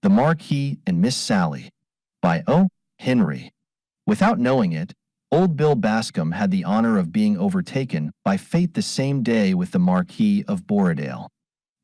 The Marquis and Miss Sally by O. Henry. Without knowing it, old Bill Bascom had the honor of being overtaken by fate the same day with the Marquis of Borodale.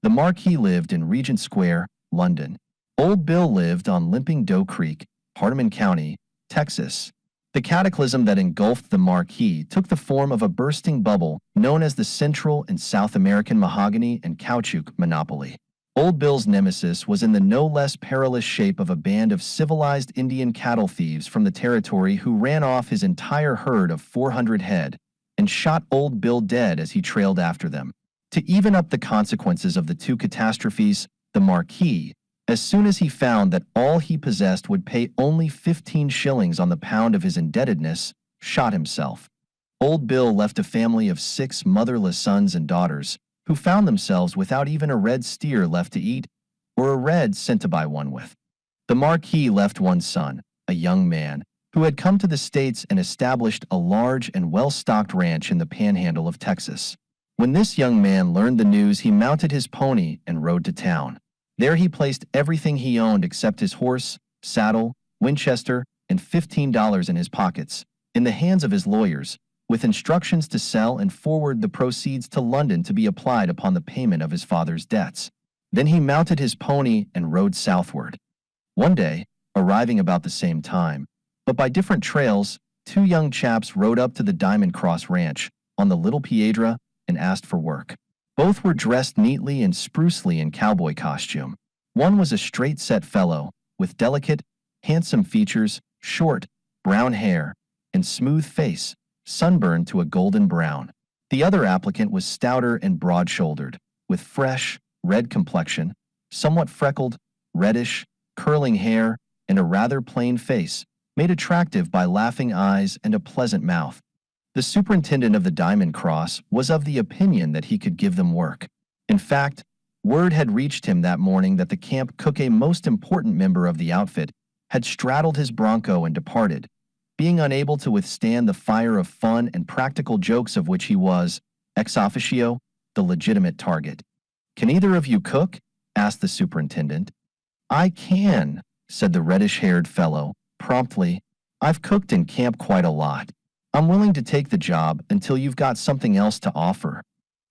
The Marquis lived in Regent Square, London. Old Bill lived on Limping Doe Creek, Hardeman County, Texas. The cataclysm that engulfed the Marquis took the form of a bursting bubble known as the Central and South American Mahogany and Caoutchouc monopoly. Old Bill's nemesis was in the no less perilous shape of a band of civilized Indian cattle thieves from the territory who ran off his entire herd of 400 head and shot Old Bill dead as he trailed after them. To even up the consequences of the two catastrophes, the Marquis, as soon as he found that all he possessed would pay only 15 shillings on the pound of his indebtedness, shot himself. Old Bill left a family of 6 motherless sons and daughters, who found themselves without even a red steer left to eat, or a red cent to buy one with. The Marquis left one son, a young man, who had come to the States and established a large and well-stocked ranch in the panhandle of Texas. When this young man learned the news, he mounted his pony and rode to town. There he placed everything he owned except his horse, saddle, Winchester, and $15 in his pockets, in the hands of his lawyers, with instructions to sell and forward the proceeds to London to be applied upon the payment of his father's debts. Then he mounted his pony and rode southward. One day, arriving about the same time, but by different trails, 2 young chaps rode up to the Diamond Cross Ranch on the Little Piedra and asked for work. Both were dressed neatly and sprucely in cowboy costume. One was a straight-set fellow, with delicate, handsome features, short, brown hair, and smooth face, sunburned to a golden brown. The other applicant was stouter and broad-shouldered, with fresh, red complexion, somewhat freckled, reddish, curling hair, and a rather plain face, made attractive by laughing eyes and a pleasant mouth. The superintendent of the Diamond Cross was of the opinion that he could give them work. In fact, word had reached him that morning that the camp cook, a most important member of the outfit, had straddled his bronco and departed, being unable to withstand the fire of fun and practical jokes of which he was, ex officio, the legitimate target. "Can either of you cook?" asked the superintendent. "I can," said the reddish-haired fellow, promptly. "I've cooked in camp quite a lot. I'm willing to take the job until you've got something else to offer."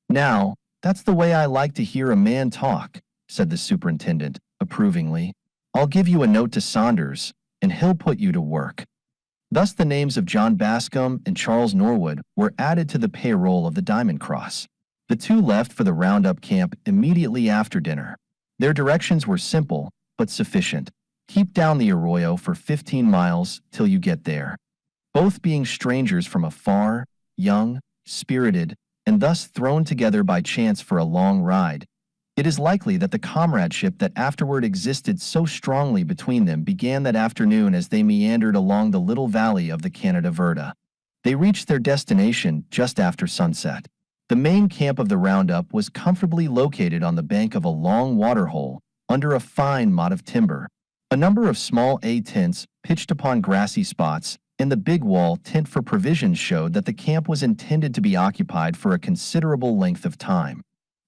"Now, that's the way I like to hear a man talk," said the superintendent, approvingly. "I'll give you a note to Saunders, and he'll put you to work." Thus the names of John Bascom and Charles Norwood were added to the payroll of the Diamond Cross. The two left for the roundup camp immediately after dinner. Their directions were simple, but sufficient. Keep down the arroyo for 15 miles till you get there. Both being strangers from afar, young, spirited, and thus thrown together by chance for a long ride, it is likely that the comradeship that afterward existed so strongly between them began that afternoon as they meandered along the little valley of the Canada Verda. They reached their destination just after sunset. The main camp of the roundup was comfortably located on the bank of a long waterhole under a fine mott of timber. A number of small A tents pitched upon grassy spots, and the big wall tent for provisions showed that the camp was intended to be occupied for a considerable length of time.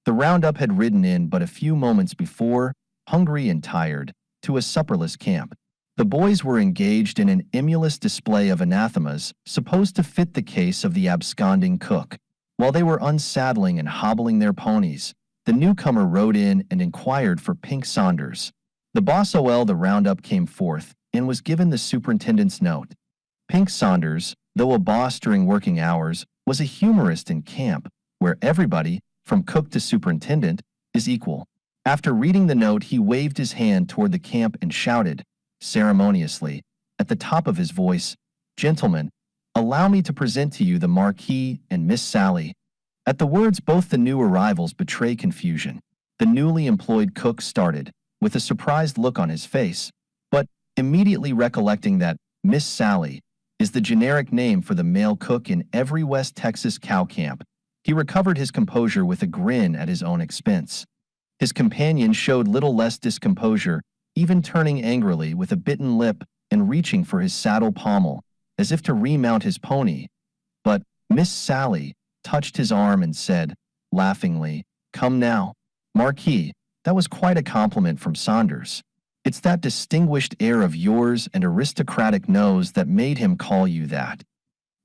The roundup had ridden in but a few moments before, hungry and tired, to a supperless camp. The boys were engaged in an emulous display of anathemas supposed to fit the case of the absconding cook. While they were unsaddling and hobbling their ponies, the newcomer rode in and inquired for Pink Saunders. The boss o' the roundup came forth and was given the superintendent's note. Pink Saunders, though a boss during working hours, was a humorist in camp, where everybody, from cook to superintendent, is equal. After reading the note, he waved his hand toward the camp and shouted, ceremoniously, at the top of his voice, "Gentlemen, allow me to present to you the Marquis and Miss Sally." At the words, both the new arrivals betray confusion. The newly employed cook started, with a surprised look on his face, but, immediately recollecting that Miss Sally is the generic name for the male cook in every West Texas cow camp, he recovered his composure with a grin at his own expense. His companion showed little less discomposure, even turning angrily with a bitten lip and reaching for his saddle pommel, as if to remount his pony. But Miss Sally touched his arm and said, laughingly, "Come now, Marquis, that was quite a compliment from Saunders." It's that distinguished air of yours and aristocratic nose that made him call you that."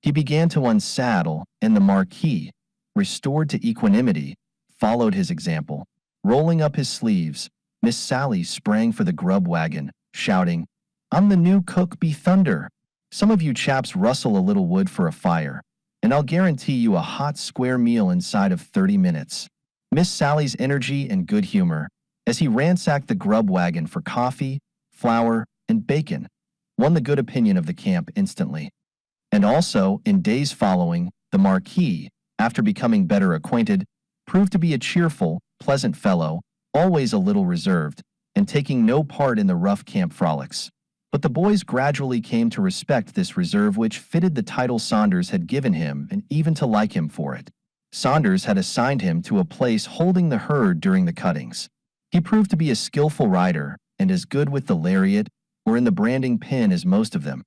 He began to unsaddle, and the Marquis, restored to equanimity, followed his example. Rolling up his sleeves, Miss Sally sprang for the grub wagon, shouting, "I'm the new cook, be thunder! Some of you chaps rustle a little wood for a fire, and I'll guarantee you a hot square meal inside of 30 minutes." Miss Sally's energy and good humor, as he ransacked the grub wagon for coffee, flour, and bacon, won the good opinion of the camp instantly. And also, in days following, the Marquis, after becoming better acquainted, proved to be a cheerful, pleasant fellow, always a little reserved, and taking no part in the rough camp frolics. But the boys gradually came to respect this reserve which fitted the title Saunders had given him and even to like him for it. Saunders had assigned him to a place holding the herd during the cuttings. He proved to be a skillful rider and as good with the lariat or in the branding pin as most of them.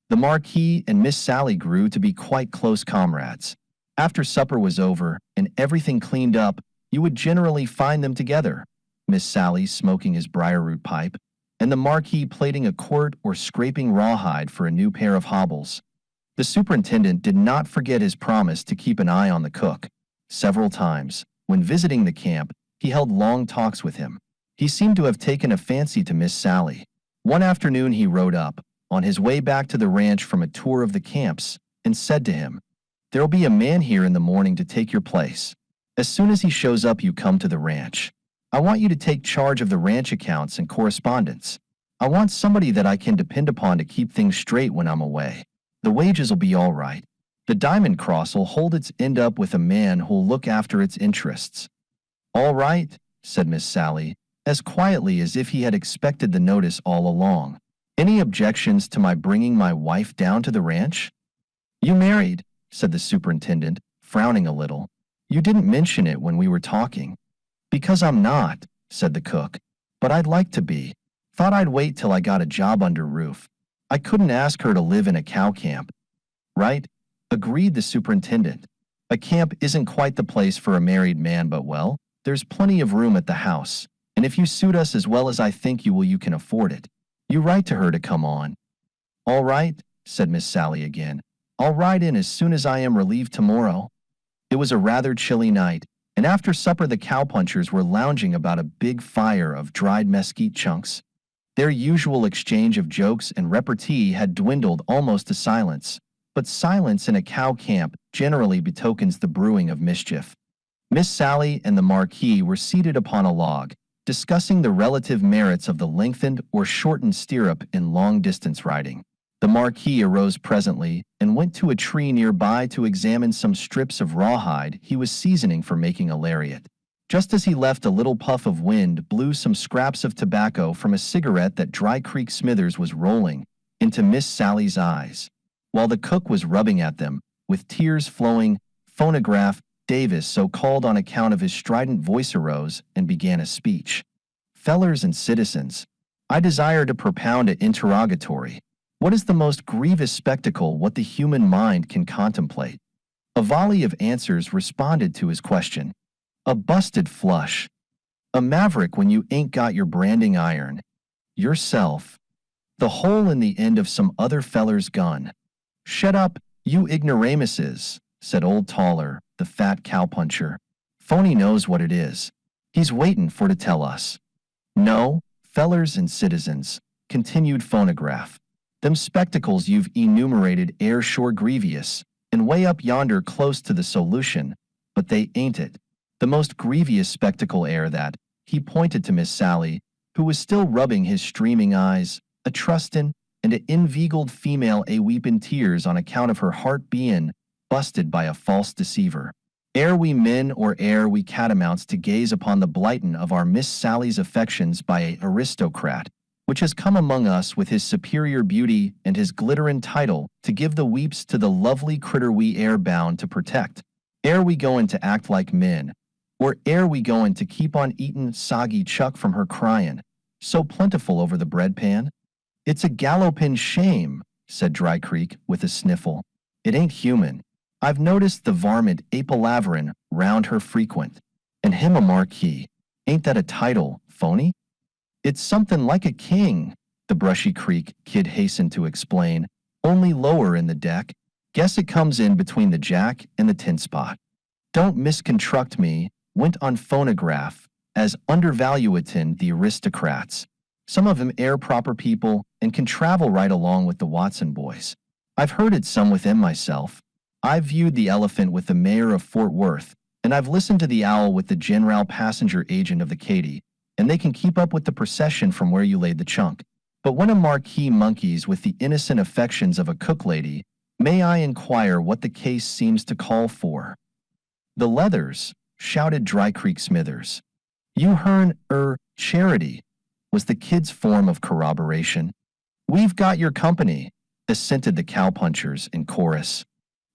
The Marquis and Miss Sally grew to be quite close comrades. After supper was over and everything cleaned up, you would generally find them together, Miss Sally smoking his briarroot pipe, and the Marquis plaiting a quart or scraping rawhide for a new pair of hobbles. The superintendent did not forget his promise to keep an eye on the cook. Several times, when visiting the camp, he held long talks with him. He seemed to have taken a fancy to Miss Sally. One afternoon he rode up, on his way back to the ranch from a tour of the camps, and said to him, "There'll be a man here in the morning to take your place. As soon as he shows up, you come to the ranch. I want you to take charge of the ranch accounts and correspondence. I want somebody that I can depend upon to keep things straight when I'm away. The wages will be all right. The Diamond Cross will hold its end up with a man who'll look after its interests." "All right," said Miss Sally, as quietly as if he had expected the notice all along. "Any objections to my bringing my wife down to the ranch?" "You married?" said the superintendent, frowning a little. "You didn't mention it when we were talking." "Because I'm not," said the cook. "But I'd like to be. Thought I'd wait till I got a job under roof. I couldn't ask her to live in a cow camp." "Right," agreed the superintendent. "A camp isn't quite the place for a married man, but well, there's plenty of room at the house, and if you suit us as well as I think you will, you can afford it. You write to her to come on." "All right," said Miss Sally again. "I'll ride in as soon as I am relieved tomorrow." It was a rather chilly night, and after supper the cowpunchers were lounging about a big fire of dried mesquite chunks. Their usual exchange of jokes and repartee had dwindled almost to silence, but silence in a cow camp generally betokens the brewing of mischief. Miss Sally and the Marquis were seated upon a log, discussing the relative merits of the lengthened or shortened stirrup in long-distance riding. The Marquis arose presently and went to a tree nearby to examine some strips of rawhide he was seasoning for making a lariat. Just as he left, a little puff of wind blew some scraps of tobacco from a cigarette that Dry Creek Smithers was rolling into Miss Sally's eyes. While the cook was rubbing at them, with tears flowing, Phonograph Davis, so called on account of his strident voice, arose and began a speech. "Fellers and citizens, I desire to propound an interrogatory. What is the most grievous spectacle what the human mind can contemplate?" A volley of answers responded to his question. "A busted flush. A maverick when you ain't got your branding iron. Yourself. The hole in the end of some other feller's gun." "Shut up, you ignoramuses," said Old Taller, the fat cowpuncher. "Phony knows what it is. He's waitin' for to tell us." "No, fellers and citizens," continued Phonograph. "Them spectacles you've enumerated air sure grievous, and way up yonder close to the solution, but they ain't it. The most grievous spectacle air that," he pointed to Miss Sally, who was still rubbing his streaming eyes, "a trustin' and a inveigled female a weepin' tears on account of her heart bein' busted by a false deceiver. Ere we men or ere we catamounts to gaze upon the blightin' of our Miss Sally's affections by a aristocrat, which has come among us with his superior beauty and his glitterin' title to give the weeps to the lovely critter we air bound to protect. Ere we goin' to act like men, or ere we goin' to keep on eatin' soggy chuck from her cryin', so plentiful over the bread pan?" "It's a gallopin' shame," said Dry Creek with a sniffle. "It ain't human. I've noticed the varmint a palaverin' round her frequent. And him a Marquis. Ain't that a title, Phony?" It's something like a king, the Brushy Creek kid hastened to explain, only lower in the deck. Guess it comes in between the jack and the tin spot. Don't misconstruct me, went on phonograph, as undervaluatin the aristocrats. Some of 'em air proper people and can travel right along with the Watson boys. I've heard it some within myself. I've viewed the elephant with the mayor of Fort Worth, and I've listened to the owl with the general passenger agent of the Katy, and they can keep up with the procession from where you laid the chunk. But when a marquis monkeys with the innocent affections of a cook lady, may I inquire what the case seems to call for? The Leathers, shouted Dry Creek Smithers. You hearn, charity, was the kid's form of corroboration. We've got your company, assented the cowpunchers in chorus.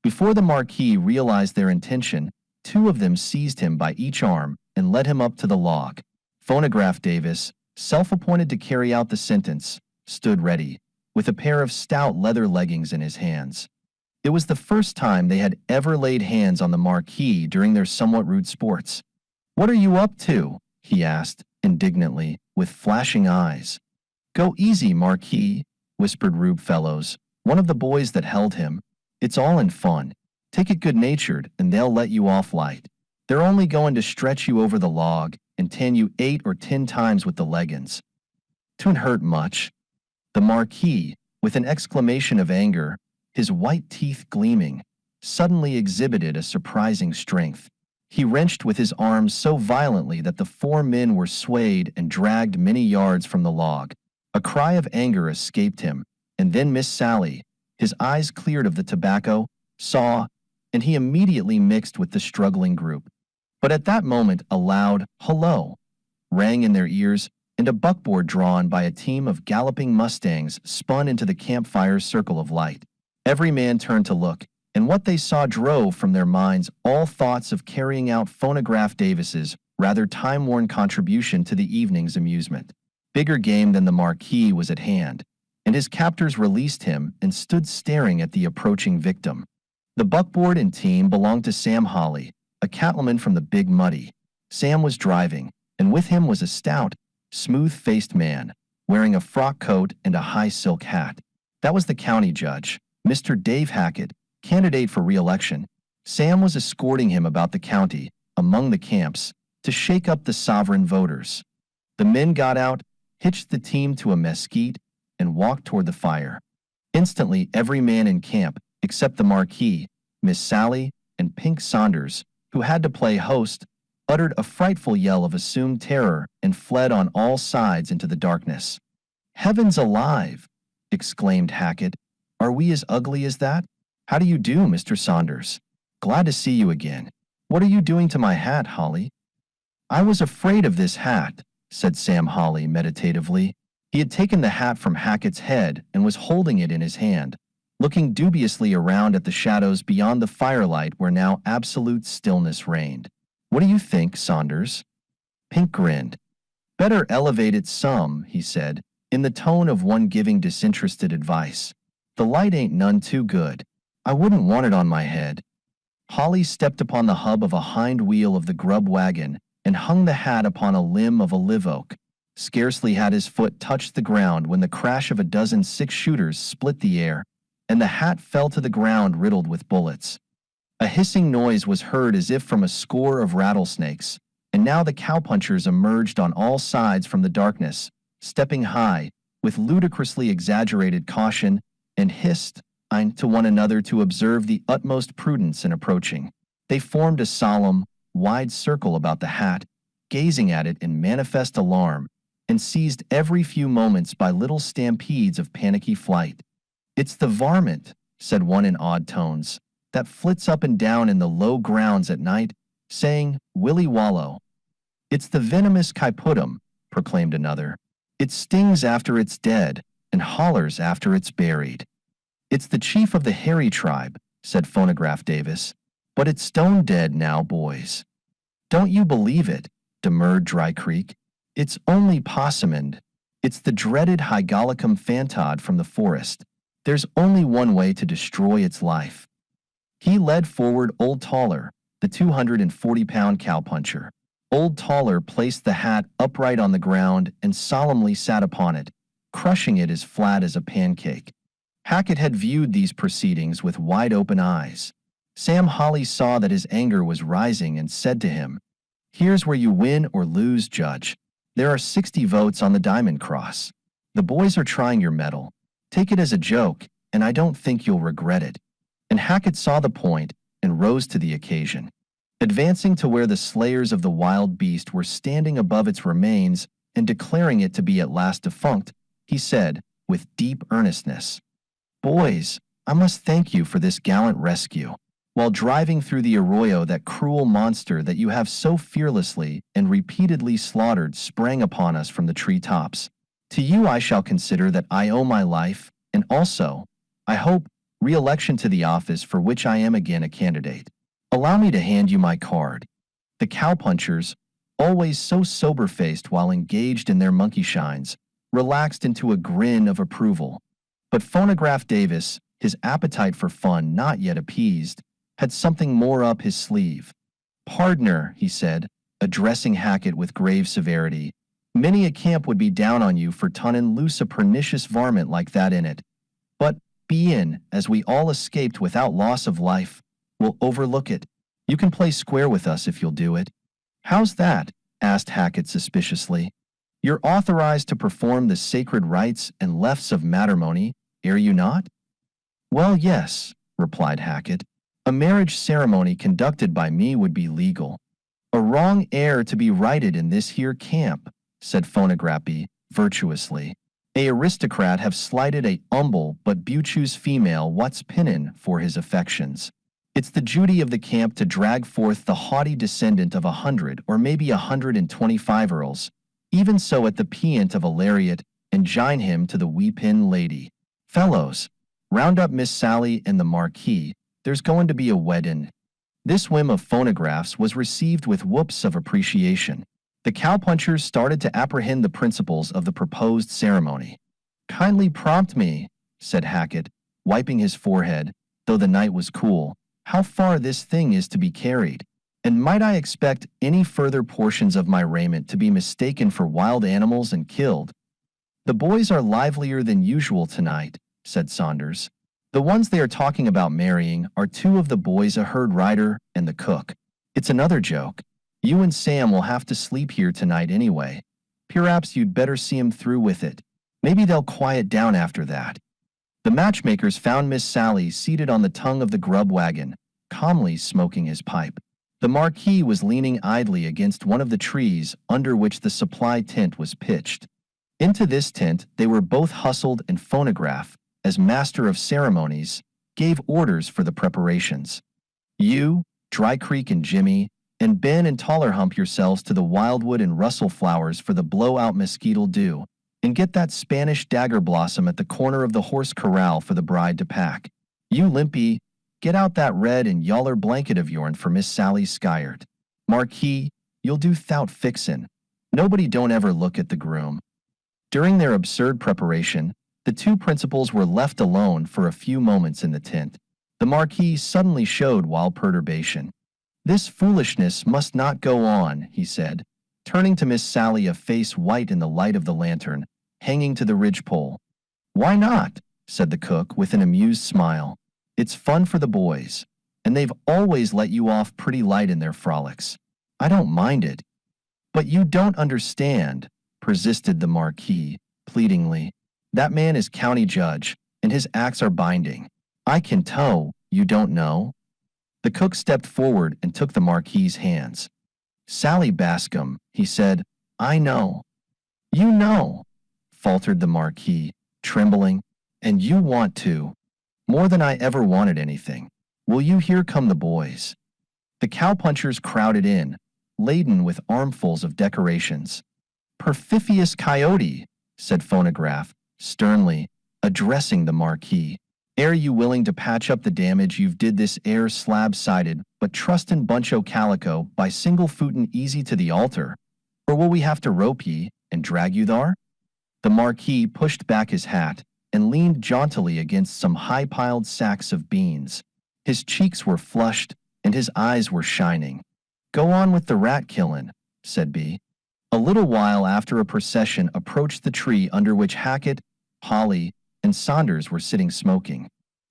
Before the Marquis realized their intention, two of them seized him by each arm and led him up to the log. Phonograph Davis, self-appointed to carry out the sentence, stood ready, with a pair of stout leather leggings in his hands. It was the first time they had ever laid hands on the Marquis during their somewhat rude sports. What are you up to? He asked, indignantly, with flashing eyes. Go easy, Marquis, whispered Rube Fellows, one of the boys that held him. It's all in fun. Take it good-natured, and they'll let you off light. They're only going to stretch you over the log and tan you 8 or 10 times with the leggins. 'Twon't hurt much. The Marquis, with an exclamation of anger, his white teeth gleaming, suddenly exhibited a surprising strength. He wrenched with his arms so violently that the 4 men were swayed and dragged many yards from the log. A cry of anger escaped him, and then Miss Sally, his eyes cleared of the tobacco, saw, and he immediately mixed with the struggling group. But at that moment a loud "Hello" rang in their ears, and a buckboard drawn by a team of galloping mustangs spun into the campfire's circle of light. Every man turned to look, and what they saw drove from their minds all thoughts of carrying out Phonograph Davis's rather time-worn contribution to the evening's amusement. Bigger game than the Marquis was at hand, and his captors released him and stood staring at the approaching victim. The buckboard and team belonged to Sam Holly, a cattleman from the Big Muddy. Sam was driving, and with him was a stout, smooth-faced man, wearing a frock coat and a high silk hat. That was the county judge, Mr. Dave Hackett, candidate for re-election. Sam was escorting him about the county, among the camps, to shake up the sovereign voters. The men got out, hitched the team to a mesquite, and walked toward the fire. Instantly, every man in camp, except the Marquis, Miss Sally, and Pink Saunders, who had to play host, uttered a frightful yell of assumed terror and fled on all sides into the darkness. Heavens alive! Exclaimed Hackett. Are we as ugly as that? How do you do, Mr. Saunders? Glad to see you again. What are you doing to my hat, Holly? I was afraid of this hat, said Sam Holly meditatively. He had taken the hat from Hackett's head and was holding it in his hand, looking dubiously around at the shadows beyond the firelight where now absolute stillness reigned. What do you think, Saunders? Pink grinned. Better elevate it some, he said, in the tone of one giving disinterested advice. The light ain't none too good. I wouldn't want it on my head. Holly stepped upon the hub of a hind wheel of the grub wagon and hung the hat upon a limb of a live oak. Scarcely had his foot touched the ground when the crash of a dozen six-shooters split the air, and the hat fell to the ground riddled with bullets. A hissing noise was heard as if from a score of rattlesnakes, and now the cowpunchers emerged on all sides from the darkness, stepping high, with ludicrously exaggerated caution, and hissed to one another to observe the utmost prudence in approaching. They formed a solemn, wide circle about the hat, gazing at it in manifest alarm, and seized every few moments by little stampedes of panicky flight. It's the varmint, said one in odd tones, that flits up and down in the low grounds at night, saying, Willy Wallow. It's the venomous Kaiputum, proclaimed another. It stings after it's dead, and hollers after it's buried. It's the chief of the hairy tribe, said Phonograph Davis, but it's stone dead now, boys. Don't you believe it, demurred Dry Creek. It's only Possumand. It's the dreaded Hygallicum phantod from the forest. There's only one way to destroy its life. He led forward Old Taller, the 240-pound cowpuncher. Old Taller placed the hat upright on the ground and solemnly sat upon it, crushing it as flat as a pancake. Hackett had viewed these proceedings with wide-open eyes. Sam Holly saw that his anger was rising and said to him, "Here's where you win or lose, Judge. There are 60 votes on the Diamond Cross. The boys are trying your mettle. Take it as a joke, and I don't think you'll regret it." And Hackett saw the point and rose to the occasion. Advancing to where the slayers of the wild beast were standing above its remains and declaring it to be at last defunct, he said, with deep earnestness, "Boys, I must thank you for this gallant rescue. While driving through the arroyo, that cruel monster that you have so fearlessly and repeatedly slaughtered sprang upon us from the treetops. To you I shall consider that I owe my life, and also, I hope, re-election to the office for which I am again a candidate. Allow me to hand you my card." The cowpunchers, always so sober-faced while engaged in their monkey shines, relaxed into a grin of approval. But Phonograph Davis, his appetite for fun not yet appeased, had something more up his sleeve. "Pardner," he said, addressing Hackett with grave severity, "many a camp would be down on you for tunnin' loose a pernicious varmint like that in it. But, be in, as we all escaped without loss of life, we'll overlook it. You can play square with us if you'll do it." "How's that?" asked Hackett suspiciously. "You're authorized to perform the sacred rites and lefts of matrimony, are you not?" "Well, yes," replied Hackett. "A marriage ceremony conducted by me would be legal." "A wrong heir to be righted in this here camp," said Phonograppy, virtuously. "A aristocrat have slighted a humble but beauteous female what's pinnin' for his affections. It's the duty of the camp to drag forth the haughty descendant of 100 or maybe 125 earls, even so at the peant of a lariat, and jine him to the weepin' lady. Fellows, round up Miss Sally and the Marquis, there's going to be a weddin'." This whim of Phonograph's was received with whoops of appreciation. The cowpunchers started to apprehend the principles of the proposed ceremony. "Kindly prompt me," said Hackett, wiping his forehead, though the night was cool, "how far this thing is to be carried. And might I expect any further portions of my raiment to be mistaken for wild animals and killed?" "The boys are livelier than usual tonight," said Saunders. "The ones they are talking about marrying are 2 of the boys, a herd rider and the cook. It's another joke. You and Sam will have to sleep here tonight anyway. Perhaps you'd better see 'em through with it. Maybe they'll quiet down after that." The matchmakers found Miss Sally seated on the tongue of the grub wagon, calmly smoking his pipe. The Marquis was leaning idly against one of the trees under which the supply tent was pitched. Into this tent they were both hustled, and Phonograph, as master of ceremonies, gave orders for the preparations. "You, Dry Creek and Jimmy, and Ben and Tollerhump yourselves to the wildwood and Russell flowers for the blow-out mesquite'll do, and get that Spanish dagger blossom at the corner of the horse corral for the bride to pack. You, Limpy, get out that red and yaller blanket of yourn for Miss Sally Skyart. Marquis, you'll do thout fixin'. Nobody don't ever look at the groom." During their absurd preparation, the 2 principals were left alone for a few moments in the tent. The Marquis suddenly showed wild perturbation. "This foolishness must not go on," he said, turning to Miss Sally, a face white in the light of the lantern, hanging to the ridgepole. "Why not?" said the cook with an amused smile. "It's fun for the boys, and they've always let you off pretty light in their frolics. I don't mind it." "But you don't understand," persisted the Marquis, pleadingly. "That man is county judge, and his acts are binding. I can tow, you don't know." The cook stepped forward and took the Marquis's hands. "Sally Bascom," he said, "I know." "You know," faltered the Marquis, trembling, "and you want to. More than I ever wanted anything. Will you hear come the boys?" The cowpunchers crowded in, laden with armfuls of decorations. "Perfidious coyote," said Phonograph, sternly, addressing the Marquis. "Air you willing to patch up the damage you've did this air slab-sided but trustin' bunch o' calico by single-footin' easy to the altar, or will we have to rope ye and drag you thar?" The Marquis pushed back his hat and leaned jauntily against some high-piled sacks of beans. His cheeks were flushed and his eyes were shining. "Go on with the rat killin'. said B. A little while after a procession approached the tree under which Hackett, Holly, and Saunders were sitting smoking.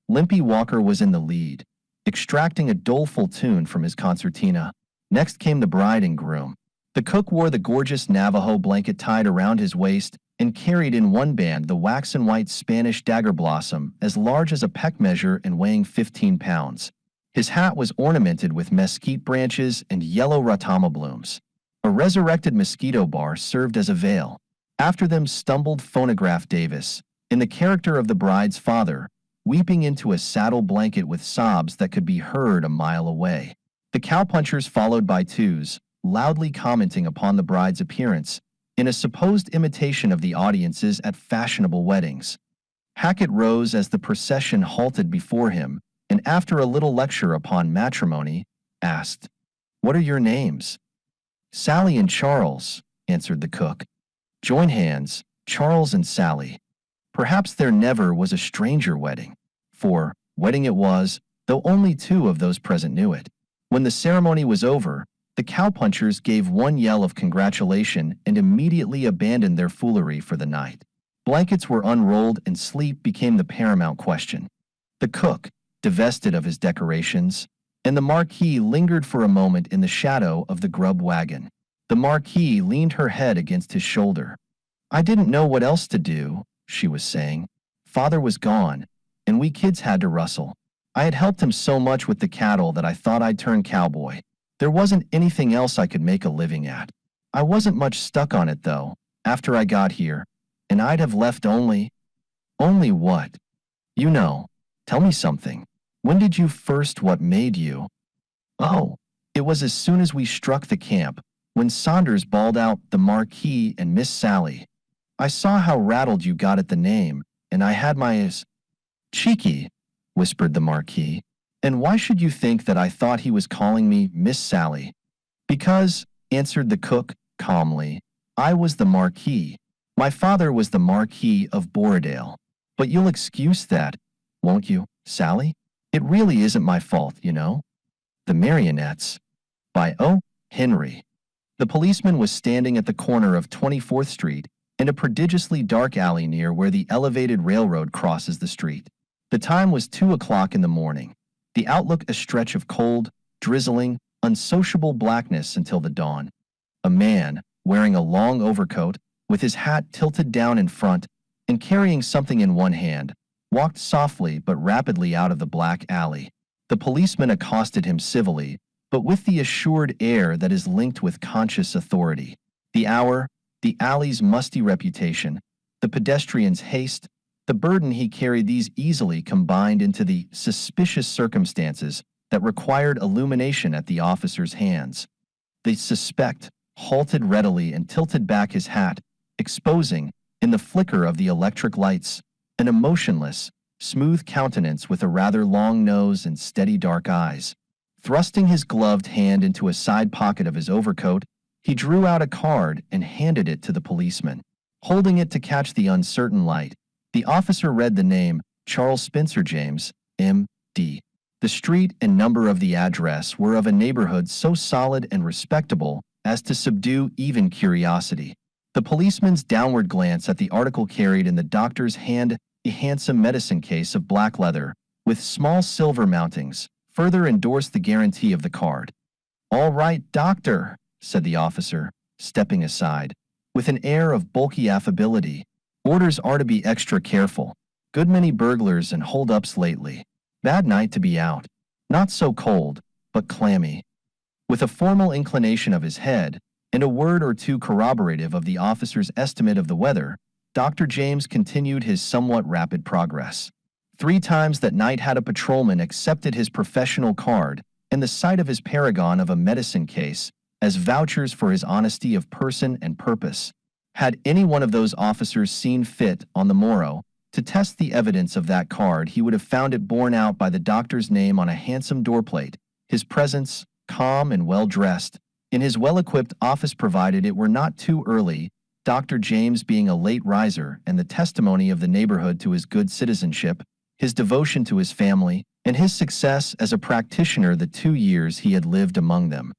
Limpy Walker was in the lead, extracting a doleful tune from his concertina. Next came the bride and groom. The cook wore the gorgeous Navajo blanket tied around his waist and carried in one band the waxen white Spanish dagger blossom as large as a peck measure and weighing 15 pounds. His hat was ornamented with mesquite branches and yellow ratama blooms. A resurrected mosquito bar served as a veil. After them stumbled Phonograph Davis, in the character of the bride's father, weeping into a saddle blanket with sobs that could be heard a mile away. The cowpunchers followed by twos, loudly commenting upon the bride's appearance, in a supposed imitation of the audiences at fashionable weddings. Hackett rose as the procession halted before him, and after a little lecture upon matrimony, asked, "What are your names?" "Sally and Charles," answered the cook. "Join hands, Charles and Sally." Perhaps there never was a stranger wedding. For wedding it was, though only two of those present knew it. When the ceremony was over, the cowpunchers gave one yell of congratulation and immediately abandoned their foolery for the night. Blankets were unrolled and sleep became the paramount question. The cook, divested of his decorations, and the Marquis lingered for a moment in the shadow of the grub wagon. The Marquis leaned her head against his shoulder. "I didn't know what else to do," she was saying. "Father was gone, and we kids had to rustle. I had helped him so much with the cattle that I thought I'd turn cowboy. There wasn't anything else I could make a living at. I wasn't much stuck on it, though, after I got here, and I'd have left only—" "Only what? You know. Tell me something. When did you first what made you—" "Oh, it was as soon as we struck the camp, when Saunders bawled out the Marquis and Miss Sally. I saw how rattled you got at the name, and I had my eyes—" "Cheeky," whispered the Marquis. "And why should you think that I thought he was calling me Miss Sally?" "Because," answered the cook, calmly, "I was the Marquis. My father was the Marquis of Borodale. But you'll excuse that, won't you, Sally? It really isn't my fault, you know." The Marionettes, by O. Henry. The policeman was standing at the corner of 24th Street in a prodigiously dark alley near where the elevated railroad crosses the street. The time was 2 o'clock in the morning. The outlook a stretch of cold, drizzling, unsociable blackness until the dawn. A man, wearing a long overcoat, with his hat tilted down in front and carrying something in one hand, walked softly but rapidly out of the black alley. The policeman accosted him civilly, but with the assured air that is linked with conscious authority. The hour, the alley's musty reputation, the pedestrian's haste, the burden he carried, these easily combined into the suspicious circumstances that required illumination at the officer's hands. The suspect halted readily and tilted back his hat, exposing, in the flicker of the electric lights, an emotionless, smooth countenance with a rather long nose and steady dark eyes. Thrusting his gloved hand into a side pocket of his overcoat, he drew out a card and handed it to the policeman. Holding it to catch the uncertain light, the officer read the name, Charles Spencer James, M.D. The street and number of the address were of a neighborhood so solid and respectable as to subdue even curiosity. The policeman's downward glance at the article carried in the doctor's hand, a handsome medicine case of black leather, with small silver mountings, further endorsed the guarantee of the card. "All right, doctor," said the officer, stepping aside, with an air of bulky affability. "Orders are to be extra careful. Good many burglars and hold-ups lately. Bad night to be out. Not so cold, but clammy." With a formal inclination of his head, and a word or two corroborative of the officer's estimate of the weather, Dr. James continued his somewhat rapid progress. 3 times that night had a patrolman accepted his professional card and the sight of his paragon of a medicine case as vouchers for his honesty of person and purpose. Had any one of those officers seen fit, on the morrow, to test the evidence of that card, he would have found it borne out by the doctor's name on a handsome doorplate, his presence, calm and well-dressed, in his well-equipped office, provided it were not too early, Dr. James being a late riser, and the testimony of the neighborhood to his good citizenship, his devotion to his family, and his success as a practitioner the 2 years he had lived among them.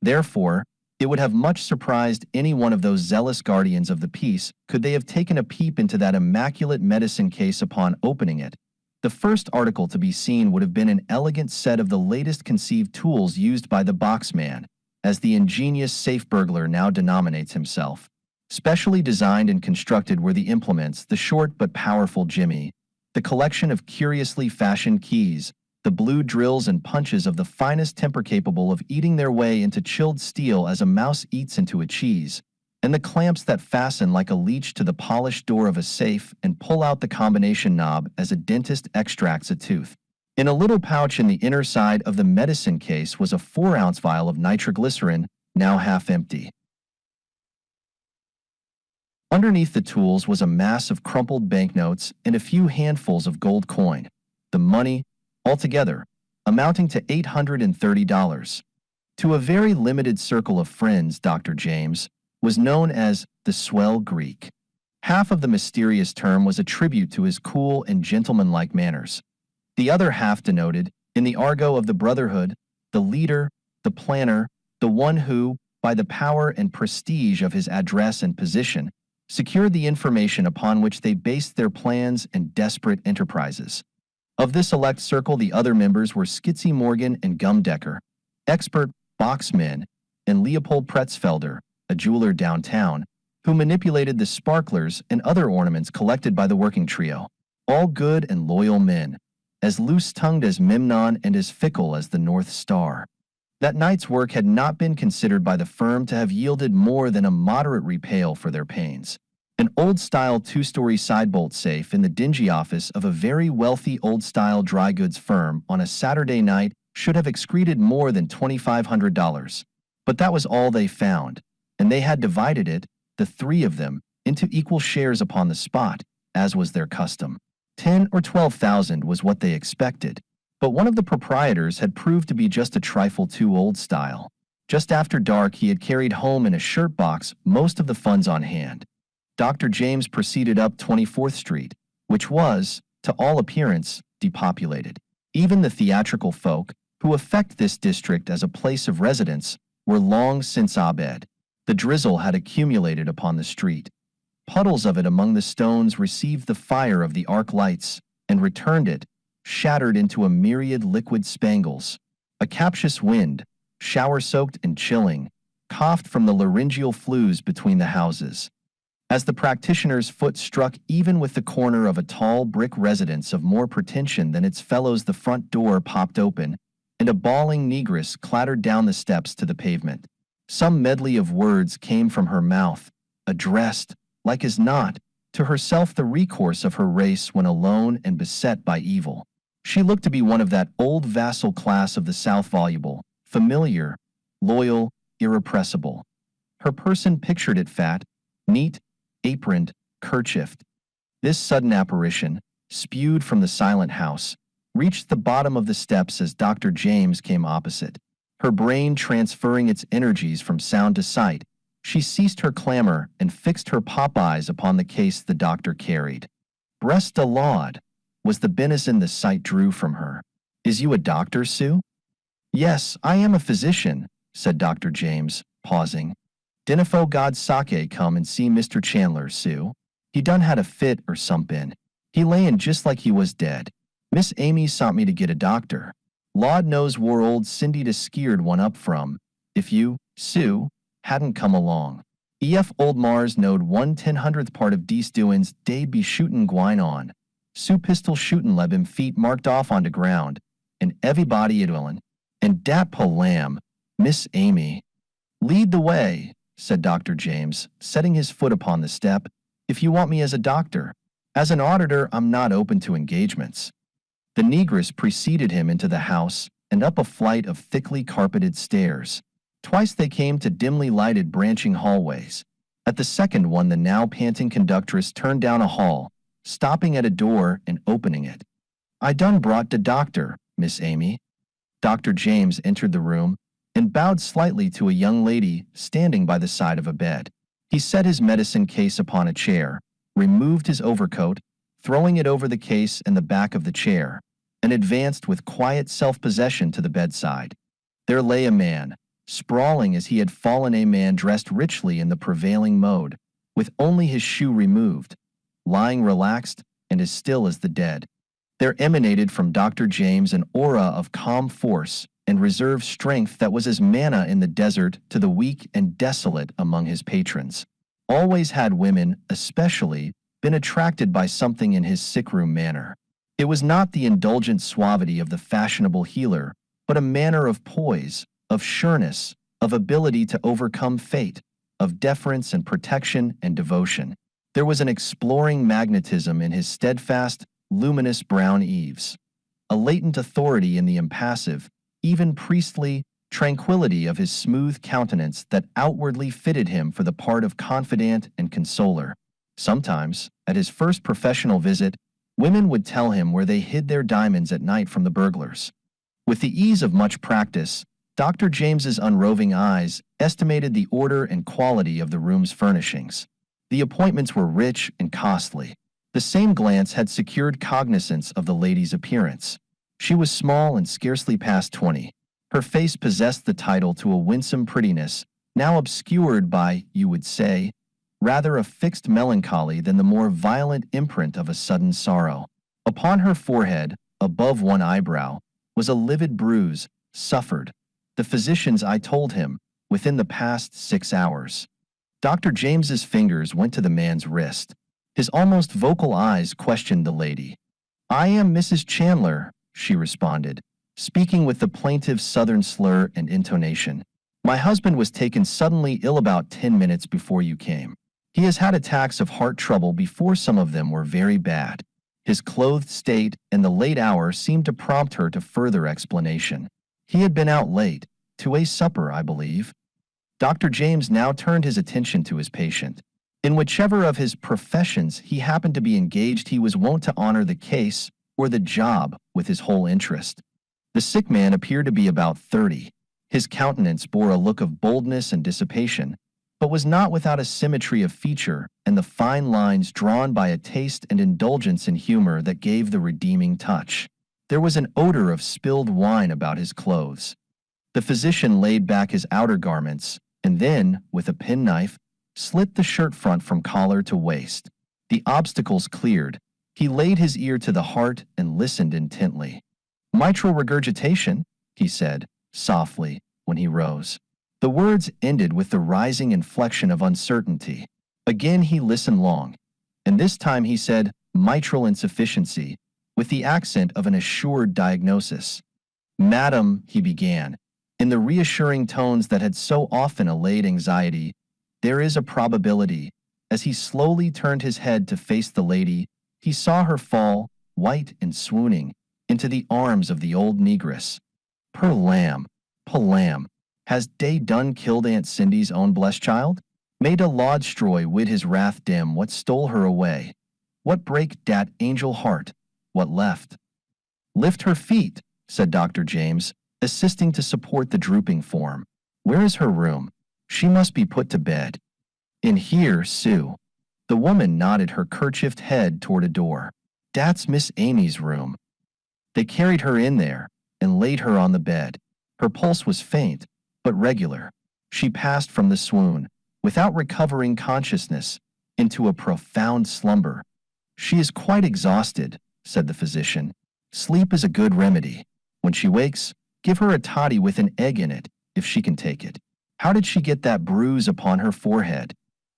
Therefore, It would have much surprised any one of those zealous guardians of the peace could they have taken a peep into that immaculate medicine case upon opening it. The first article to be seen would have been an elegant set of the latest conceived tools used by the boxman, as the ingenious safe burglar now denominates himself. Specially designed and constructed were the implements, the short but powerful jimmy, the collection of curiously fashioned keys, the blue drills and punches of the finest temper capable of eating their way into chilled steel as a mouse eats into a cheese, and the clamps that fasten like a leech to the polished door of a safe and pull out the combination knob as a dentist extracts a tooth. In a little pouch in the inner side of the medicine case was a 4-ounce vial of nitroglycerin, now half empty. Underneath the tools was a mass of crumpled banknotes and a few handfuls of gold coin. The money, altogether, amounting to $830. To a very limited circle of friends, Dr. James was known as the Swell Greek. Half of the mysterious term was a tribute to his cool and gentlemanlike manners. The other half denoted, in the argot of the Brotherhood, the leader, the planner, the one who, by the power and prestige of his address and position, secured the information upon which they based their plans and desperate enterprises. Of this select circle, the other members were Skitsy Morgan and Gumdecker, expert boxmen, and Leopold Pretzfelder, a jeweler downtown, who manipulated the sparklers and other ornaments collected by the working trio. All good and loyal men, as loose-tongued as Memnon and as fickle as the North Star. That night's work had not been considered by the firm to have yielded more than a moderate repayal for their pains. An old-style 2-story sidebolt safe in the dingy office of a very wealthy old-style dry goods firm on a Saturday night should have excreted more than $2,500. But that was all they found, and they had divided it, the three of them, into equal shares upon the spot, as was their custom. 10 or 12,000 was what they expected, but one of the proprietors had proved to be just a trifle too old-style. Just after dark, he had carried home in a shirt box most of the funds on hand. Dr. James proceeded up 24th Street, which was, to all appearance, depopulated. Even the theatrical folk, who affect this district as a place of residence, were long since abed. The drizzle had accumulated upon the street. Puddles of it among the stones received the fire of the arc lights, and returned it, shattered into a myriad liquid spangles. A captious wind, shower-soaked and chilling, coughed from the laryngeal flues between the houses. As the practitioner's foot struck even with the corner of a tall brick residence of more pretension than its fellows, the front door popped open, and a bawling negress clattered down the steps to the pavement. Some medley of words came from her mouth, addressed, like as not, to herself, the recourse of her race when alone and beset by evil. She looked to be one of that old vassal class of the South, voluble, familiar, loyal, irrepressible. Her person pictured it fat, neat, aproned, kerchiefed. This sudden apparition, spewed from the silent house, reached the bottom of the steps as Dr. James came opposite. Her brain transferring its energies from sound to sight, she ceased her clamor and fixed her pop eyes upon the case the doctor carried. "Breast a laud," was the benison the sight drew from her. "Is you a doctor, Sue?" "Yes, I am a physician," said Dr. James, pausing. "Dinefo God's sake come and see Mr. Chandler, Sue. He done had a fit or sompin'. He layin' just like he was dead. Miss Amy sent me to get a doctor. Lord knows where old Cindy skeered one up from, if you, Sue, hadn't come along. Ef old Mars knowed 1/1000th part of dese doin's, dey'd be shootin' gwine on. Sue pistol shootin' leb him feet marked off on de ground, and everybody it willin'. And dat po lamb, Miss Amy." "Lead the way," said Dr. James, setting his foot upon the step, "if you want me as a doctor. As an auditor, I'm not open to engagements." The negress preceded him into the house and up a flight of thickly carpeted stairs. Twice they came to dimly lighted branching hallways. At the second one, the now panting conductress turned down a hall, stopping at a door and opening it. "I done brought de doctor, Miss Amy." Dr. James entered the room and bowed slightly to a young lady standing by the side of a bed. He set his medicine case upon a chair, removed his overcoat, throwing it over the case and the back of the chair, and advanced with quiet self-possession to the bedside. There lay a man, sprawling as he had fallen, a man dressed richly in the prevailing mode, with only his shoe removed, lying relaxed and as still as the dead. There emanated from Dr. James an aura of calm force and reserved strength that was as manna in the desert to the weak and desolate among his patrons. Always had women, especially, been attracted by something in his sickroom manner. It was not the indulgent suavity of the fashionable healer, but a manner of poise, of sureness, of ability to overcome fate, of deference and protection and devotion. There was an exploring magnetism in his steadfast, luminous brown eaves, a latent authority in the impassive, even priestly, tranquility of his smooth countenance that outwardly fitted him for the part of confidant and consoler. Sometimes, at his first professional visit, women would tell him where they hid their diamonds at night from the burglars. With the ease of much practice, Dr. James's unroving eyes estimated the order and quality of the room's furnishings. The appointments were rich and costly. The same glance had secured cognizance of the lady's appearance. She was small and scarcely past 20. Her face possessed the title to a winsome prettiness, now obscured by, you would say, rather a fixed melancholy than the more violent imprint of a sudden sorrow. Upon her forehead, above one eyebrow, was a livid bruise, suffered, the physician's eye told him, within the past 6 hours. Dr. James's fingers went to the man's wrist. His almost vocal eyes questioned the lady. "I am Mrs. Chandler," she responded, speaking with the plaintive southern slur and intonation. "My husband was taken suddenly ill about 10 minutes before you came. He has had attacks of heart trouble before, some of them were very bad." His clothed state and the late hour seemed to prompt her to further explanation. "He had been out late, to a supper, I believe." Dr. James now turned his attention to his patient. In whichever of his professions he happened to be engaged, he was wont to honor the case or the job with his whole interest. The sick man appeared to be about 30. His countenance bore a look of boldness and dissipation, but was not without a symmetry of feature and the fine lines drawn by a taste and indulgence in humor that gave the redeeming touch. There was an odor of spilled wine about his clothes. The physician laid back his outer garments, and then, with a penknife, slit the shirt front from collar to waist. The obstacles cleared, he laid his ear to the heart and listened intently. "Mitral regurgitation," he said, softly, when he rose. The words ended with the rising inflection of uncertainty. Again he listened long, and this time he said, "Mitral insufficiency," with the accent of an assured diagnosis. "Madam," he began, in the reassuring tones that had so often allayed anxiety, "there is a probability." As he slowly turned his head to face the lady, he saw her fall, white and swooning, into the arms of the old negress. "Per lamb, has dey done killed Aunt Cindy's own blessed child? May de Lord stroy wid his wrath dem what stole her away. What break dat angel heart? What left?" "Lift her feet," said Dr. James, assisting to support the drooping form. "Where is her room? She must be put to bed." "In here, Sue." The woman nodded her kerchiefed head toward a door. "Dat's Miss Amy's room." They carried her in there and laid her on the bed. Her pulse was faint, but regular. She passed from the swoon, without recovering consciousness, into a profound slumber. "She is quite exhausted," said the physician. "Sleep is a good remedy. When she wakes, give her a toddy with an egg in it, if she can take it. How did she get that bruise upon her forehead?"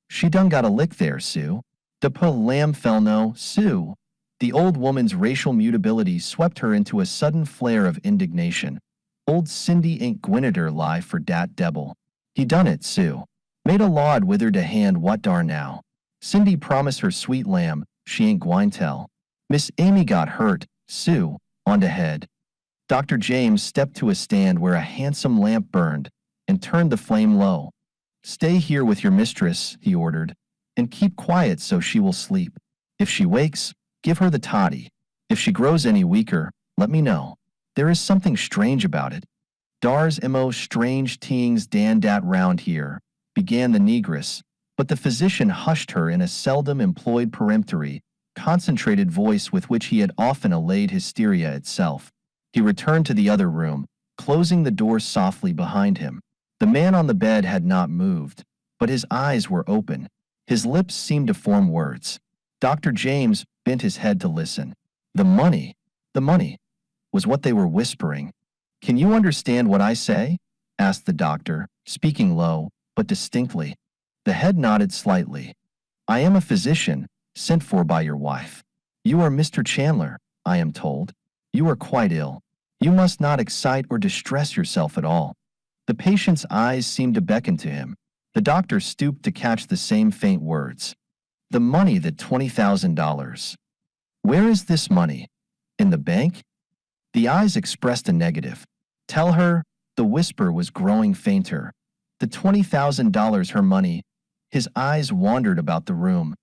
"She done got a lick there, Sue." "De po lamb fell no, Sue." The old woman's racial mutability swept her into a sudden flare of indignation. "Old Cindy ain't gwinneter lie for dat debbil. He done it, Sue. Made a lawd with her de hand what dar now. Cindy promised her sweet lamb, she ain't gwine tell. Miss Amy got hurt, Sue, on de head." Dr. James stepped to a stand where a handsome lamp burned and turned the flame low. "Stay here with your mistress," he ordered, "and keep quiet so she will sleep. If she wakes, give her the toddy. If she grows any weaker, let me know. There is something strange about it." "Dar's mo strange tings dan dat round here," began the negress, but the physician hushed her in a seldom employed peremptory, concentrated voice with which he had often allayed hysteria itself. He returned to the other room, closing the door softly behind him. The man on the bed had not moved, but his eyes were open. His lips seemed to form words. Dr. James bent his head to listen. The money, was what they were whispering. "Can you understand what I say?" asked the doctor, speaking low, but distinctly. The head nodded slightly. "I am a physician, sent for by your wife. You are Mr. Chandler, I am told. You are quite ill. You must not excite or distress yourself at all." The patient's eyes seemed to beckon to him. The doctor stooped to catch the same faint words. "The money, the $20,000. Where is this money? In the bank?" The eyes expressed a negative. "Tell her," the whisper was growing fainter. "The $20,000 her money." His eyes wandered about the room.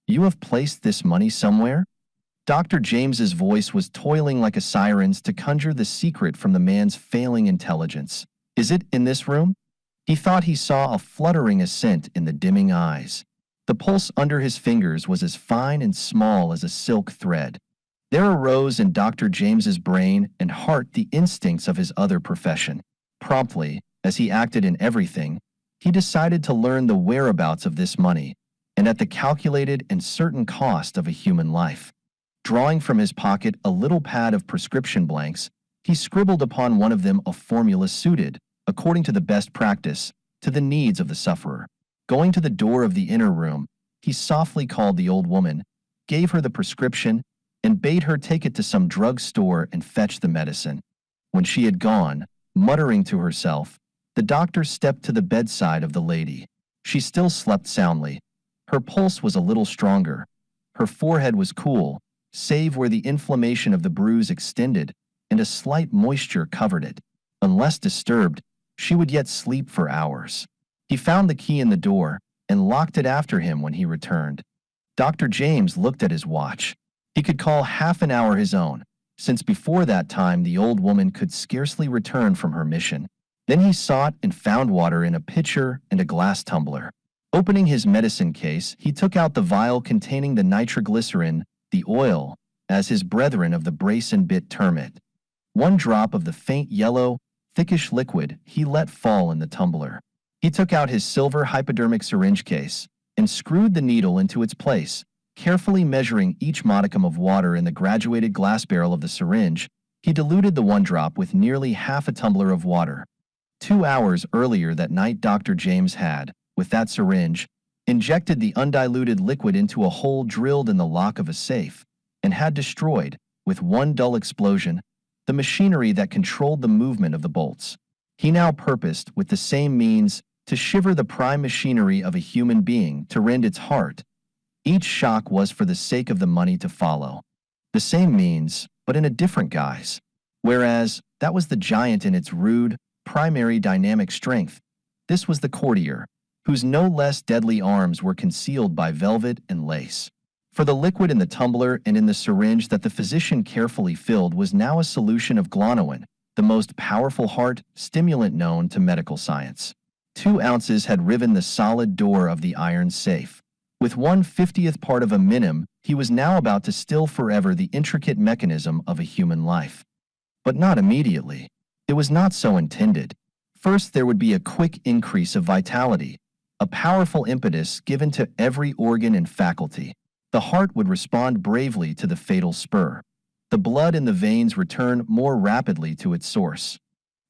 "You have placed this money somewhere?" Dr. James's voice was toiling like a siren's to conjure the secret from the man's failing intelligence. "Is it in this room?" He thought he saw a fluttering assent in the dimming eyes. The pulse under his fingers was as fine and small as a silk thread. There arose in Dr. James's brain and heart the instincts of his other profession. Promptly, as he acted in everything, he decided to learn the whereabouts of this money, and at the calculated and certain cost of a human life. Drawing from his pocket a little pad of prescription blanks, he scribbled upon one of them a formula suited, according to the best practice, to the needs of the sufferer. Going to the door of the inner room, he softly called the old woman, gave her the prescription, and bade her take it to some drug store and fetch the medicine. When she had gone, muttering to herself, the doctor stepped to the bedside of the lady. She still slept soundly. Her pulse was a little stronger. Her forehead was cool, save where the inflammation of the bruise extended, and a slight moisture covered it. Unless disturbed, she would yet sleep for hours. He found the key in the door and locked it after him when he returned. Dr. James looked at his watch. He could call half an hour his own, since before that time the old woman could scarcely return from her mission. Then he sought and found water in a pitcher and a glass tumbler. Opening his medicine case, he took out the vial containing the nitroglycerin, the oil, as his brethren of the brace and bit term it. One drop of the faint yellow, thickish liquid he let fall in the tumbler. He took out his silver hypodermic syringe case and screwed the needle into its place, carefully measuring each modicum of water in the graduated glass barrel of the syringe. He diluted the one drop with nearly half a tumbler of water. 2 hours earlier that night Dr. James had, with that syringe, injected the undiluted liquid into a hole drilled in the lock of a safe, and had destroyed, with one dull explosion, the machinery that controlled the movement of the bolts. He now purposed, with the same means, to shiver the prime machinery of a human being, to rend its heart. Each shock was for the sake of the money to follow. The same means, but in a different guise. Whereas, that was the giant in its rude, primary dynamic strength. This was the courtier, whose no less deadly arms were concealed by velvet and lace. For the liquid in the tumbler and in the syringe that the physician carefully filled was now a solution of glonoin, the most powerful heart stimulant known to medical science. 2 ounces had riven the solid door of the iron safe. With 1/50th part of a minim, he was now about to still forever the intricate mechanism of a human life. But not immediately. It was not so intended. First, there would be a quick increase of vitality, a powerful impetus given to every organ and faculty. The heart would respond bravely to the fatal spur. The blood in the veins return more rapidly to its source.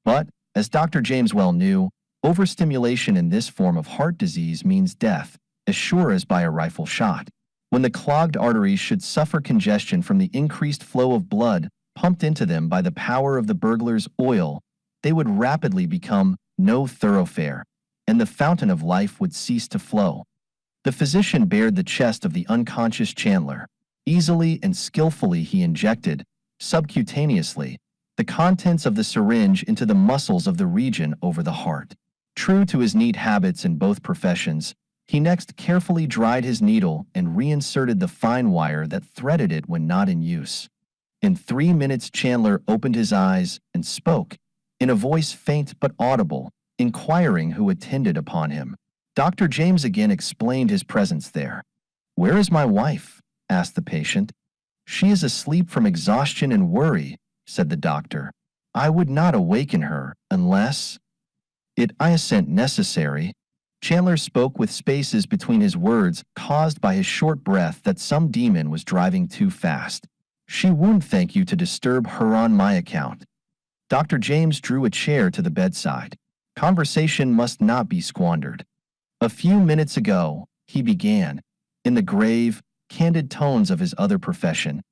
But, as Dr. James well knew, overstimulation in this form of heart disease means death, as sure as by a rifle shot. When the clogged arteries should suffer congestion from the increased flow of blood pumped into them by the power of the burglar's oil, they would rapidly become no thoroughfare, and the fountain of life would cease to flow. The physician bared the chest of the unconscious Chandler. Easily and skillfully he injected, subcutaneously, the contents of the syringe into the muscles of the region over the heart. True to his neat habits in both professions, he next carefully dried his needle and reinserted the fine wire that threaded it when not in use. In 3 minutes Chandler opened his eyes and spoke, in a voice faint but audible, inquiring who attended upon him. Dr. James again explained his presence there. "Where is my wife?" asked the patient. "She is asleep from exhaustion and worry," said the doctor. "I would not awaken her unless—" It isn't necessary. Chandler spoke with spaces between his words caused by his short breath that some demon was driving too fast. She won't thank you to disturb her on my account. Dr. James drew a chair to the bedside. Conversation must not be squandered. A few minutes ago, he began, in the grave, candid tones of his other profession.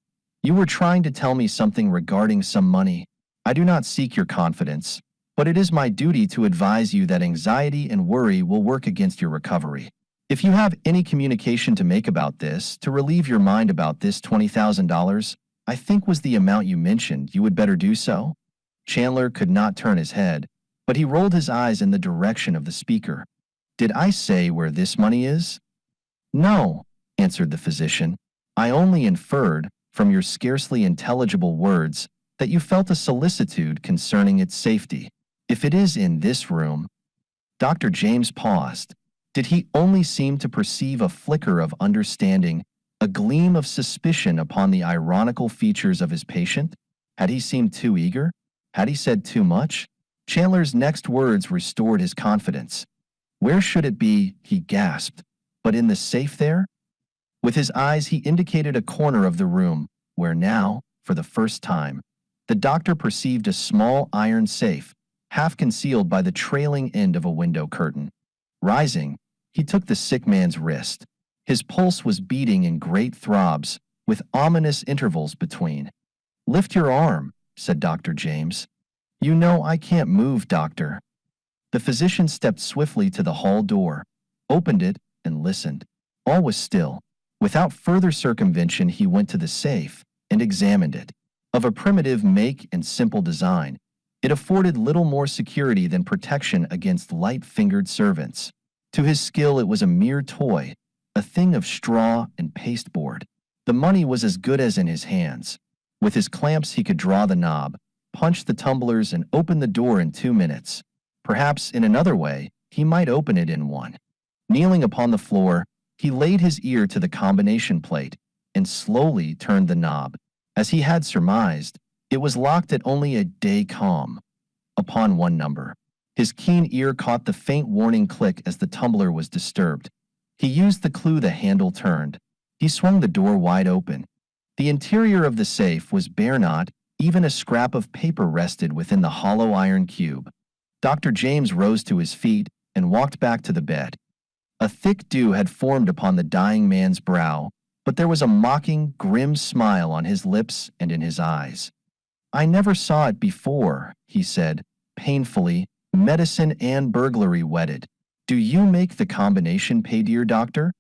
You were trying to tell me something regarding some money. I do not seek your confidence, but it is my duty to advise you that anxiety and worry will work against your recovery. If you have any communication to make about this, to relieve your mind about this $20,000, I think was the amount you mentioned, you would better do so. Chandler could not turn his head, but he rolled his eyes in the direction of the speaker. Did I say where this money is? No, answered the physician. I only inferred, from your scarcely intelligible words, that you felt a solicitude concerning its safety. If it is in this room. Dr. James paused. Did he only seem to perceive a flicker of understanding, a gleam of suspicion upon the ironical features of his patient? Had he seemed too eager? Had he said too much? Chandler's next words restored his confidence. Where should it be, he gasped. But in the safe there? With his eyes he indicated a corner of the room, where now, for the first time, the doctor perceived a small iron safe, half concealed by the trailing end of a window curtain. Rising, he took the sick man's wrist. His pulse was beating in great throbs, with ominous intervals between. Lift your arm, said Dr. James. You know I can't move, doctor. The physician stepped swiftly to the hall door, opened it, and listened. All was still. Without further circumvention, he went to the safe and examined it. Of a primitive make and simple design, it afforded little more security than protection against light-fingered servants. To his skill it was a mere toy, a thing of straw and pasteboard. The money was as good as in his hands. With his clamps he could draw the knob, punch the tumblers, and open the door in 2 minutes. Perhaps in another way, he might open it in one. Kneeling upon the floor, he laid his ear to the combination plate and slowly turned the knob. As he had surmised, it was locked at only a day calm. Upon one number. His keen ear caught the faint warning click as the tumbler was disturbed. He used the clue the handle turned. He swung the door wide open. The interior of the safe was bare, not even a scrap of paper rested within the hollow iron cube. Dr. James rose to his feet and walked back to the bed. A thick dew had formed upon the dying man's brow, but there was a mocking, grim smile on his lips and in his eyes. I never saw it before, he said, painfully, medicine and burglary wedded. Do you make the combination pay, dear doctor?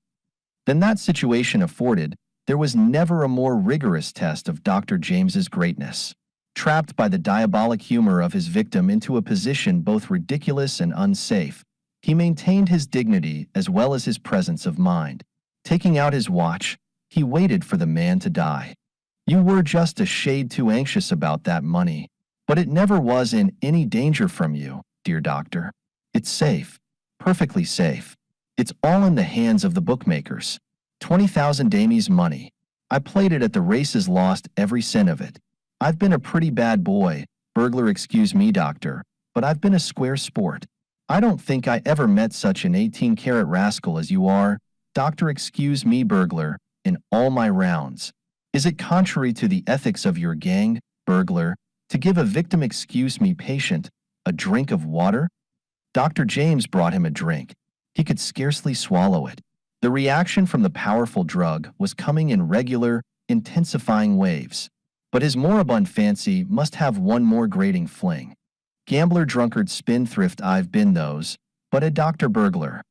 Then that situation afforded, there was never a more rigorous test of Dr. James's greatness. Trapped by the diabolic humor of his victim into a position both ridiculous and unsafe, he maintained his dignity as well as his presence of mind. Taking out his watch, he waited for the man to die. You were just a shade too anxious about that money, but it never was in any danger from you, dear doctor. It's safe, perfectly safe. It's all in the hands of the bookmakers. 20,000 damies money. I played it at the races, lost every cent of it. I've been a pretty bad boy, burglar, excuse me, doctor, but I've been a square sport. I don't think I ever met such an 18-carat rascal as you are, doctor, excuse me, burglar, in all my rounds. Is it contrary to the ethics of your gang, burglar, to give a victim, excuse me, patient, a drink of water? Dr. James brought him a drink. He could scarcely swallow it. The reaction from the powerful drug was coming in regular, intensifying waves. But his moribund fancy must have one more grating fling. Gambler, drunkard, spendthrift, I've been those, but a doctor, burglar.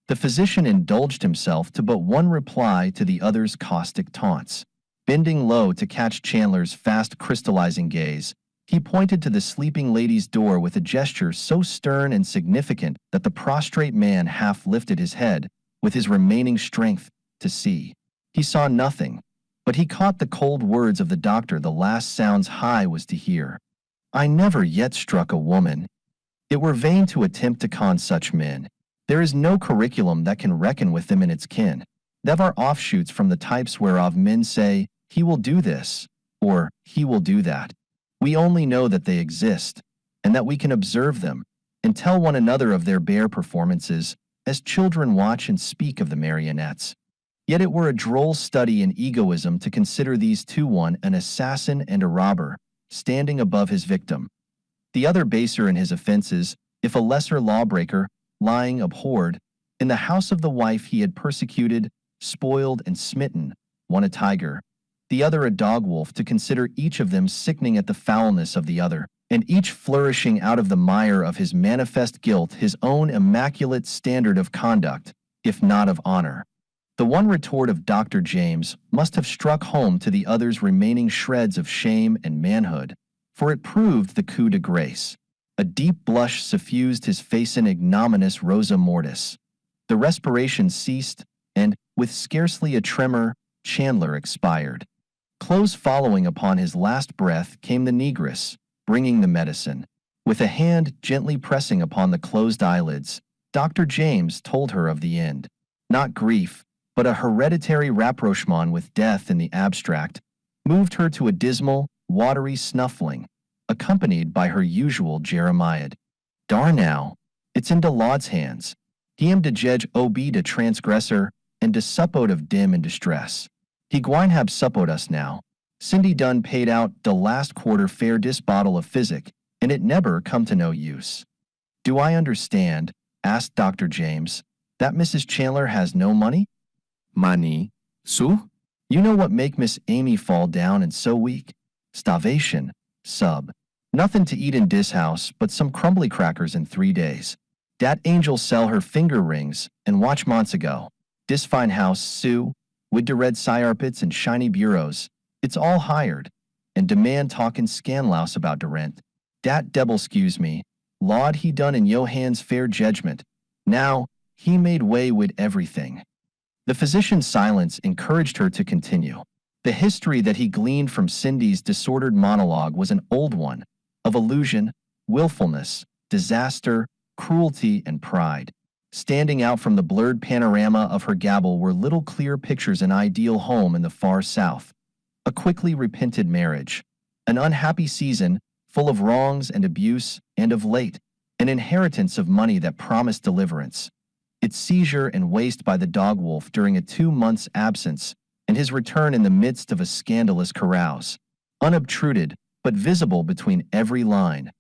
The physician indulged himself to but one reply to the other's caustic taunts. Bending low to catch Chandler's fast crystallizing gaze, he pointed to the sleeping lady's door with a gesture so stern and significant that the prostrate man half lifted his head, with his remaining strength, to see. He saw nothing, but he caught the cold words of the doctor. The last sounds high was to hear. I never yet struck a woman. It were vain to attempt to con such men. There is no curriculum that can reckon with them in its kin. They are offshoots from the types whereof men say, he will do this, or he will do that. We only know that they exist, and that we can observe them, and tell one another of their bear performances, as children watch and speak of the marionettes. Yet it were a droll study in egoism to consider these two, one an assassin and a robber, standing above his victim, the other baser in his offenses, if a lesser lawbreaker, lying abhorred, in the house of the wife he had persecuted, spoiled, and smitten, one a tiger, the other a dog-wolf, to consider each of them sickening at the foulness of the other, and each flourishing out of the mire of his manifest guilt his own immaculate standard of conduct, if not of honor. The one retort of Dr. James must have struck home to the other's remaining shreds of shame and manhood, for it proved the coup de grace. A deep blush suffused his face in ignominious Rosa Mortis. The respiration ceased, and, with scarcely a tremor, Chandler expired. Close following upon his last breath came the negress, bringing the medicine. With a hand gently pressing upon the closed eyelids, Dr. James told her of the end. Not grief, but a hereditary rapprochement with death in the abstract, moved her to a dismal, watery snuffling, accompanied by her usual Jeremiad. Dar now, it's in de Lawd's hands. He am de jedge ob de transgressor, and de suppode of dim and distress. He gwine hab suppode us now. Cindy done paid out de last quarter fare dis bottle of physic, and it never come to no use. Do I understand, asked Dr. James, that Mrs. Chandler has no money? Money? Sue? You know what make Miss Amy fall down and so weak? Starvation, sub. Nothing to eat in dis house but some crumbly crackers in 3 days. Dat angel sell her finger rings and watch months ago. Dis fine house, Sue, wid de red syarpits and shiny bureaus, it's all hired, and demand talkin' scanlouse about de rent. Dat debble excuse me, laud he done in yo hands fair judgment. Now, he made way wid everything. The physician's silence encouraged her to continue. The history that he gleaned from Cindy's disordered monologue was an old one, of illusion, willfulness, disaster, cruelty, and pride. Standing out from the blurred panorama of her gabble were little clear pictures: an ideal home in the far south, a quickly repented marriage, an unhappy season full of wrongs and abuse, and of late, an inheritance of money that promised deliverance, its seizure and waste by the dog-wolf during a 2 months' absence, and his return in the midst of a scandalous carouse. Unobtruded, but visible between every line,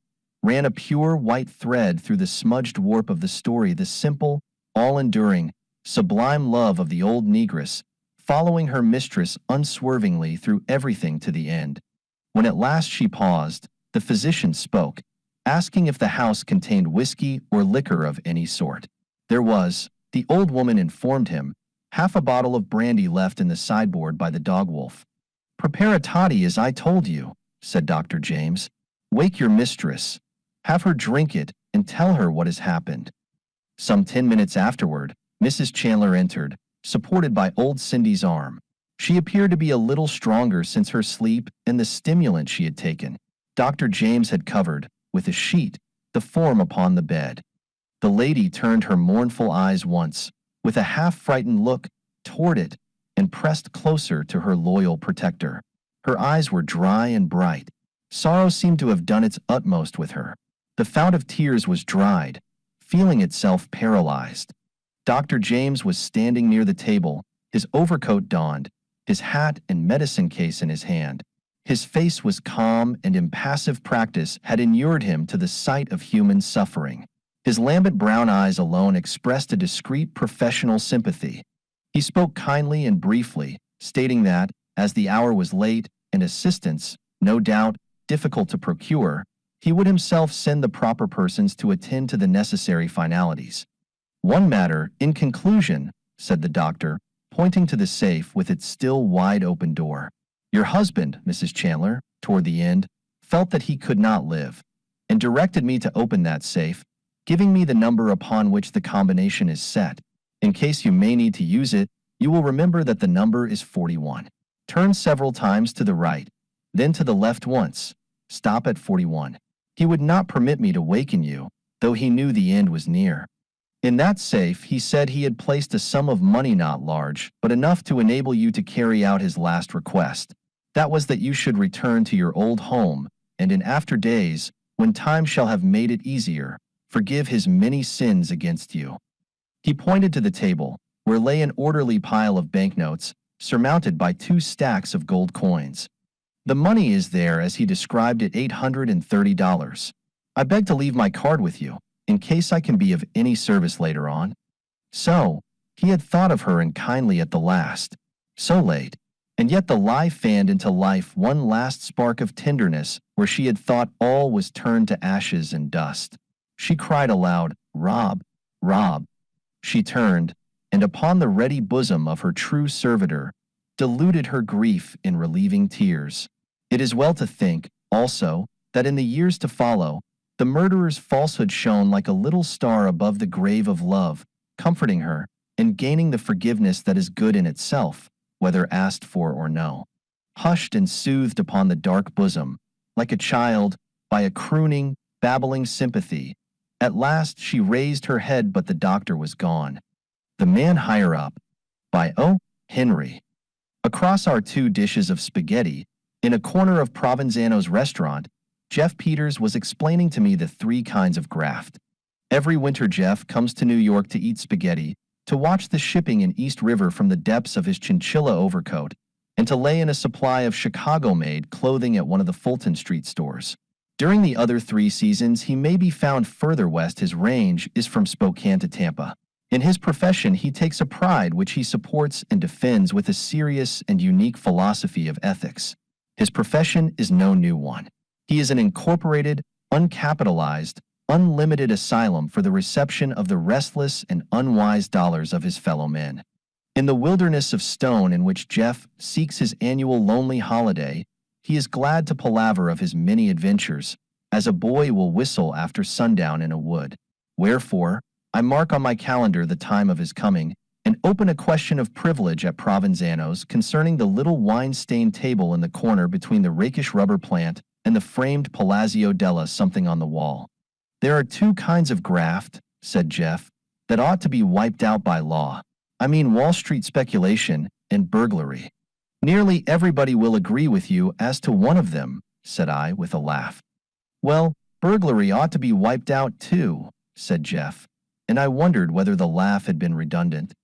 ran a pure white thread through the smudged warp of the story, the simple, all-enduring, sublime love of the old negress, following her mistress unswervingly through everything to the end. When at last she paused, the physician spoke, asking if the house contained whiskey or liquor of any sort. There was, the old woman informed him, half a bottle of brandy left in the sideboard by the dog-wolf. "Prepare a toddy as I told you," said Dr. James. "Wake your mistress. Have her drink it and tell her what has happened." Some 10 minutes afterward, Mrs. Chandler entered, supported by old Cindy's arm. She appeared to be a little stronger since her sleep and the stimulant she had taken. Dr. James had covered, with a sheet, the form upon the bed. The lady turned her mournful eyes once, with a half-frightened look, toward it, and pressed closer to her loyal protector. Her eyes were dry and bright. Sorrow seemed to have done its utmost with her. The fount of tears was dried, feeling itself paralyzed. Dr. James was standing near the table, his overcoat donned, his hat and medicine case in his hand. His face was calm, and impassive practice had inured him to the sight of human suffering. His lambent brown eyes alone expressed a discreet professional sympathy. He spoke kindly and briefly, stating that, as the hour was late and assistance, no doubt, difficult to procure, he would himself send the proper persons to attend to the necessary finalities. "One matter, in conclusion," said the doctor, pointing to the safe with its still wide-open door. "Your husband, Mrs. Chandler, toward the end, felt that he could not live, and directed me to open that safe, giving me the number upon which the combination is set. In case you may need to use it, you will remember that the number is 41. Turn several times to the right, then to the left once. Stop at 41. He would not permit me to waken you, though he knew the end was near. In that safe he said he had placed a sum of money, not large, but enough to enable you to carry out his last request. That was that you should return to your old home, and in after days, when time shall have made it easier, forgive his many sins against you." He pointed to the table, where lay an orderly pile of banknotes, surmounted by 2 stacks of gold coins. "The money is there as he described it, $830. I beg to leave my card with you, in case I can be of any service later on." So, he had thought of her and kindly at the last. So late, and yet the lie fanned into life one last spark of tenderness where she had thought all was turned to ashes and dust. She cried aloud, "Rob, Rob." She turned, and upon the ready bosom of her true servitor, diluted her grief in relieving tears. It is well to think, also, that in the years to follow, the murderer's falsehood shone like a little star above the grave of love, comforting her, and gaining the forgiveness that is good in itself, whether asked for or no. Hushed and soothed upon the dark bosom, like a child, by a crooning, babbling sympathy, at last she raised her head, but the doctor was gone. The Man Higher Up, by O. Henry. Across our 2 dishes of spaghetti, in a corner of Provenzano's restaurant, Jeff Peters was explaining to me the 3 kinds of graft. Every winter Jeff comes to New York to eat spaghetti, to watch the shipping in East River from the depths of his chinchilla overcoat, and to lay in a supply of Chicago-made clothing at one of the Fulton Street stores. During the other 3 seasons, he may be found further west. His range is from Spokane to Tampa. In his profession, he takes a pride which he supports and defends with a serious and unique philosophy of ethics. His profession is no new one. He is an incorporated, uncapitalized, unlimited asylum for the reception of the restless and unwise dollars of his fellow men. In the wilderness of stone in which Jeff seeks his annual lonely holiday, he is glad to palaver of his many adventures, as a boy will whistle after sundown in a wood. Wherefore, I mark on my calendar the time of his coming, and open a question of privilege at Provenzano's concerning the little wine-stained table in the corner between the rakish rubber plant and the framed Palazzo della something on the wall. "There are 2 kinds of graft," said Jeff, "that ought to be wiped out by law. I mean Wall Street speculation and burglary." "Nearly everybody will agree with you as to one of them," said I with a laugh. "Well, burglary ought to be wiped out too," said Jeff, and I wondered whether the laugh had been redundant.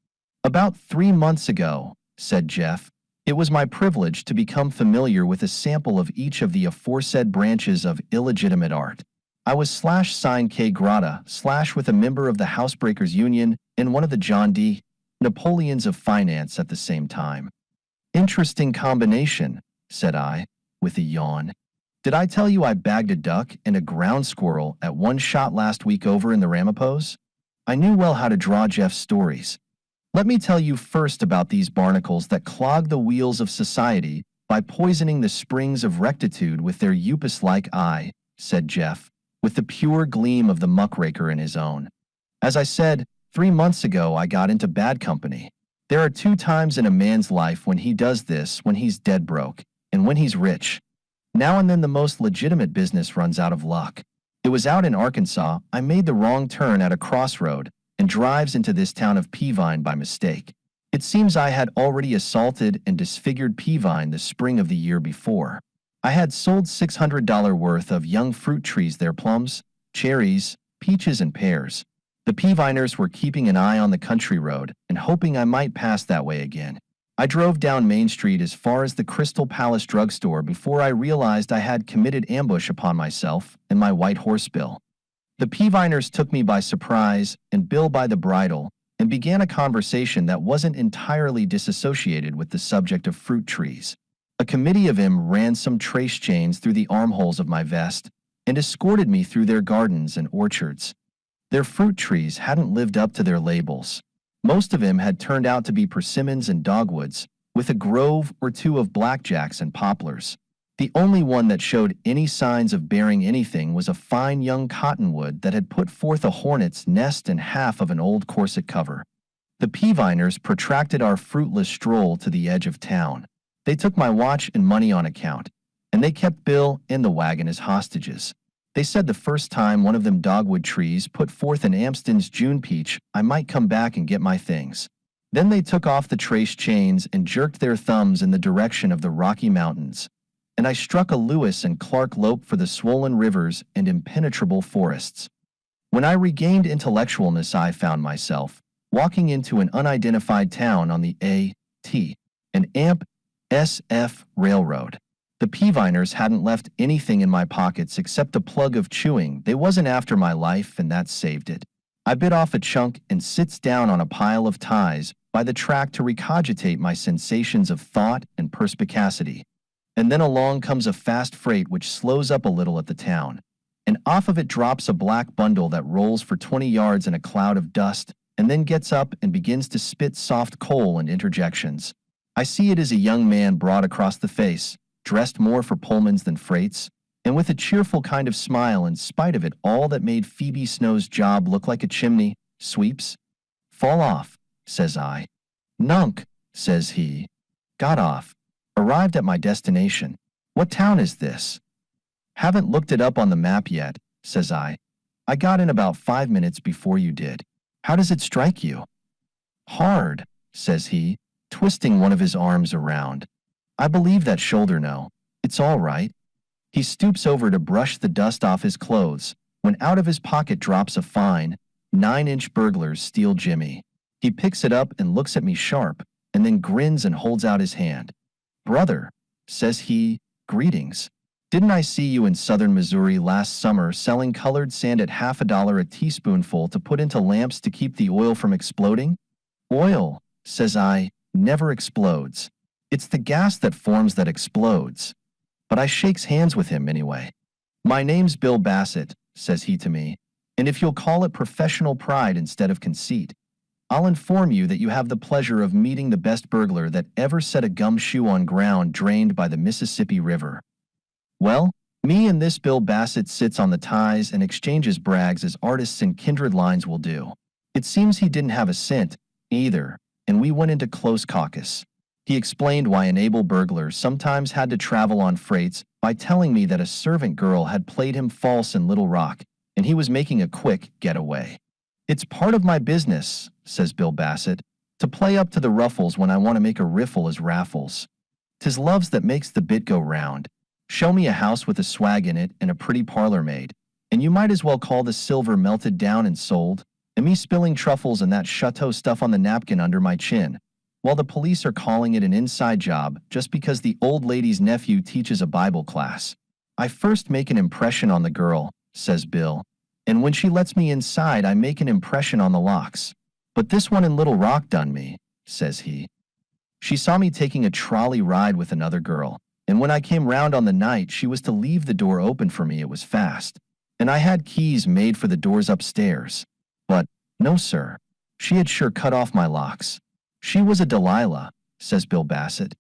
"About 3 months ago," said Jeff, "it was my privilege to become familiar with a sample of each of the aforesaid branches of illegitimate art. I was /sine K Grata / with a member of the Housebreakers Union and one of the John D. Napoleons of finance at the same time." "Interesting combination," said I, with a yawn. "Did I tell you I bagged a duck and a ground squirrel at one shot last week over in the Ramapos?" I knew well how to draw Jeff's stories. "Let me tell you first about these barnacles that clog the wheels of society by poisoning the springs of rectitude with their upas-like eye," said Jeff, with the pure gleam of the muckraker in his own. "As I said, 3 months ago I got into bad company. There are 2 times in a man's life when he does this: when he's dead broke, and when he's rich. Now and then the most legitimate business runs out of luck. It was out in Arkansas. I made the wrong turn at a crossroad, and drives into this town of Peavine by mistake. It seems I had already assaulted and disfigured Peavine the spring of the year before. I had sold $600 worth of young fruit trees there, plums, cherries, peaches, and pears. The Peaviners were keeping an eye on the country road and hoping I might pass that way again. I drove down Main Street as far as the Crystal Palace drugstore before I realized I had committed ambush upon myself and my white horse Bill. The Peaviners took me by surprise and Bill by the bridle and began a conversation that wasn't entirely disassociated with the subject of fruit trees. A committee of them ran some trace chains through the armholes of my vest and escorted me through their gardens and orchards. Their fruit trees hadn't lived up to their labels. Most of them had turned out to be persimmons and dogwoods, with a grove or 2 of blackjacks and poplars. The only one that showed any signs of bearing anything was a fine young cottonwood that had put forth a hornet's nest and half of an old corset cover. The Peaviners protracted our fruitless stroll to the edge of town. They took my watch and money on account, and they kept Bill and the wagon as hostages. They said the first time one of them dogwood trees put forth an Amston's June peach, I might come back and get my things. Then they took off the trace chains and jerked their thumbs in the direction of the Rocky Mountains, and I struck a Lewis and Clark lope for the swollen rivers and impenetrable forests. When I regained intellectualness, I found myself walking into an unidentified town on the A.T. and AMP.SF railroad. The Peaviners hadn't left anything in my pockets except a plug of chewing. They wasn't after my life, and that saved it. I bit off a chunk and sits down on a pile of ties by the track to recogitate my sensations of thought and perspicacity. And then along comes a fast freight which slows up a little at the town, and off of it drops a black bundle that rolls for 20 yards in a cloud of dust, and then gets up and begins to spit soft coal and interjections. I see it as a young man broad across the face, dressed more for Pullmans than freights, and with a cheerful kind of smile in spite of it all that made Phoebe Snow's job look like a chimney sweeps. "Fall off," says I. "Nunk," says he. Got off. Arrived at my destination. "What town is this?" "Haven't looked it up on the map yet," says I. "I got in about 5 minutes before you did. How does it strike you?" "Hard," says he, twisting one of his arms around. "I believe that shoulder no. It's all right." He stoops over to brush the dust off his clothes, when out of his pocket drops a fine, 9-inch burglar's steel jimmy. He picks it up and looks at me sharp, and then grins and holds out his hand. "Brother," says he, "greetings. Didn't I see you in southern Missouri last summer selling colored sand at $1/2 a teaspoonful to put into lamps to keep the oil from exploding?" "Oil," says I, "never explodes. It's the gas that forms that explodes." But I shakes hands with him anyway. "My name's Bill Bassett," says he to me, "and if you'll call it professional pride instead of conceit, I'll inform you that you have the pleasure of meeting the best burglar that ever set a gumshoe on ground drained by the Mississippi River." Well, me and this Bill Bassett sits on the ties and exchanges brags as artists and kindred lines will do. It seems he didn't have a cent, either, and we went into close caucus. He explained why an able burglar sometimes had to travel on freights by telling me that a servant girl had played him false in Little Rock, and he was making a quick getaway. "It's part of my business," says Bill Bassett, "to play up to the ruffles when I want to make a riffle as raffles. 'Tis loves that makes the bit go round. Show me a house with a swag in it and a pretty parlor maid, and you might as well call the silver melted down and sold, and me spilling truffles and that chateau stuff on the napkin under my chin, while the police are calling it an inside job just because the old lady's nephew teaches a Bible class. I first make an impression on the girl," says Bill, "and when she lets me inside I make an impression on the locks. But this one in Little Rock done me," says he. "She saw me taking a trolley ride with another girl, and when I came round on the night she was to leave the door open for me. It was fast, and I had keys made for the doors upstairs. But, no sir, she had sure cut off my locks. She was a Delilah," says Bill Bassett.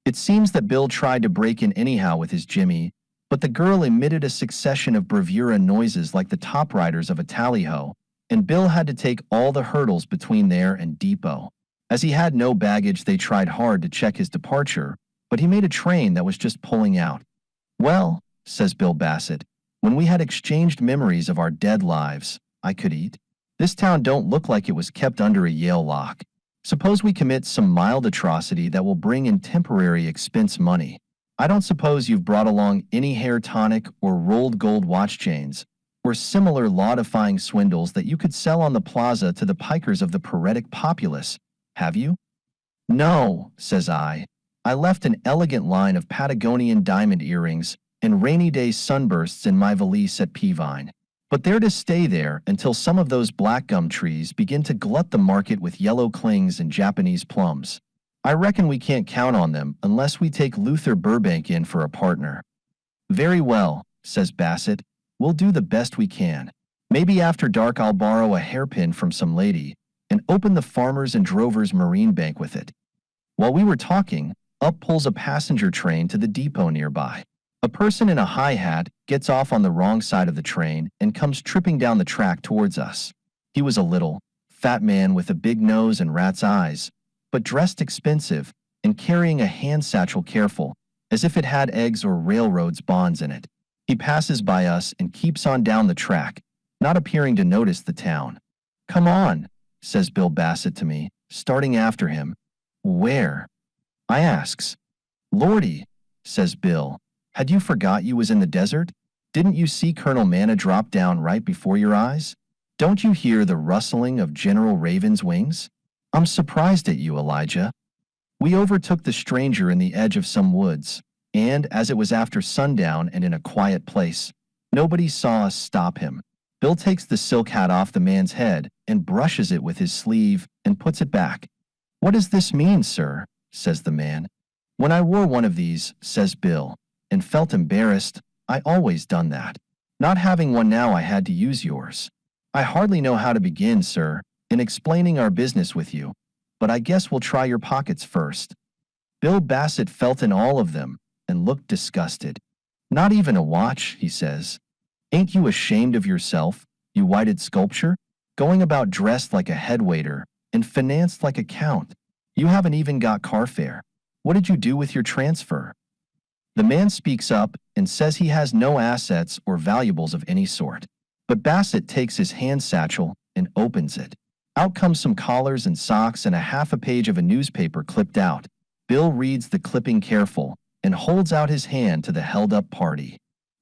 It seems that Bill tried to break in anyhow with his jimmy, but the girl emitted a succession of bravura noises like the top riders of a tally-ho, and Bill had to take all the hurdles between there and depot. As he had no baggage, they tried hard to check his departure, but he made a train that was just pulling out. "Well," says Bill Bassett, "when we had exchanged memories of our dead lives, I could eat. This town don't look like it was kept under a Yale lock. Suppose we commit some mild atrocity that will bring in temporary expense money. I don't suppose you've brought along any hair tonic or rolled gold watch chains, or similar law-defying swindles that you could sell on the plaza to the pikers of the paretic populace, have you?" "No," says I. "I left an elegant line of Patagonian diamond earrings and rainy day sunbursts in my valise at Peavine. But they're to stay there until some of those black gum trees begin to glut the market with yellow clings and Japanese plums. I reckon we can't count on them unless we take Luther Burbank in for a partner." "Very well," says Bassett. "We'll do the best we can. Maybe after dark I'll borrow a hairpin from some lady and open the Farmers and Drovers Marine Bank with it." While we were talking, up pulls a passenger train to the depot nearby. A person in a high hat gets off on the wrong side of the train and comes tripping down the track towards us. He was a little, fat man with a big nose and rat's eyes, but dressed expensive and carrying a hand satchel careful, as if it had eggs or railroads bonds in it. He passes by us and keeps on down the track, not appearing to notice the town. "Come on," says Bill Bassett to me, starting after him. "Where?" I asks. "Lordy," says Bill. "Had you forgot you was in the desert? Didn't you see Colonel Manna drop down right before your eyes?" Don't you hear the rustling of General Raven's wings? I'm surprised at you, Elijah. We overtook the stranger in the edge of some woods, and as it was after sundown and in a quiet place, nobody saw us stop him. Bill takes the silk hat off the man's head and brushes it with his sleeve and puts it back. What does this mean, sir? Says the man. When I wore one of these, says Bill, and felt embarrassed, I always done that. Not having one now, I had to use yours. I hardly know how to begin, sir, in explaining our business with you, but I guess we'll try your pockets first. Bill Bassett felt in all of them and looked disgusted. Not even a watch, he says. Ain't you ashamed of yourself, you whited sculpture? Going about dressed like a head waiter and financed like a count. You haven't even got car fare. What did you do with your transfer? The man speaks up and says he has no assets or valuables of any sort. But Bassett takes his hand satchel and opens it. Out comes some collars and socks and a half a page of a newspaper clipped out. Bill reads the clipping careful and holds out his hand to the held-up party.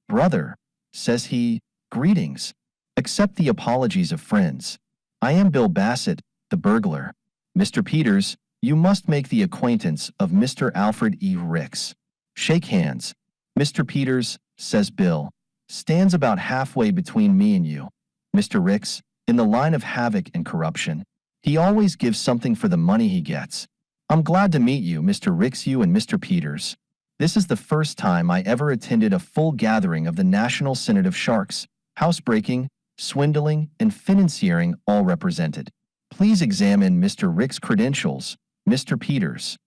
Brother, says he, greetings. Accept the apologies of friends. I am Bill Bassett, the burglar. Mr. Peters, you must make the acquaintance of Mr. Alfred E. Ricks. Shake hands. Mr. Peters, says Bill, stands about halfway between me and you. Mr. Ricks, in the line of havoc and corruption, he always gives something for the money he gets. I'm glad to meet you, Mr. Ricks, you and Mr. Peters. This is the first time I ever attended a full gathering of the National Synod of Sharks, housebreaking, swindling, and financiering all represented. Please examine Mr. Ricks' credentials, Mr. Peters.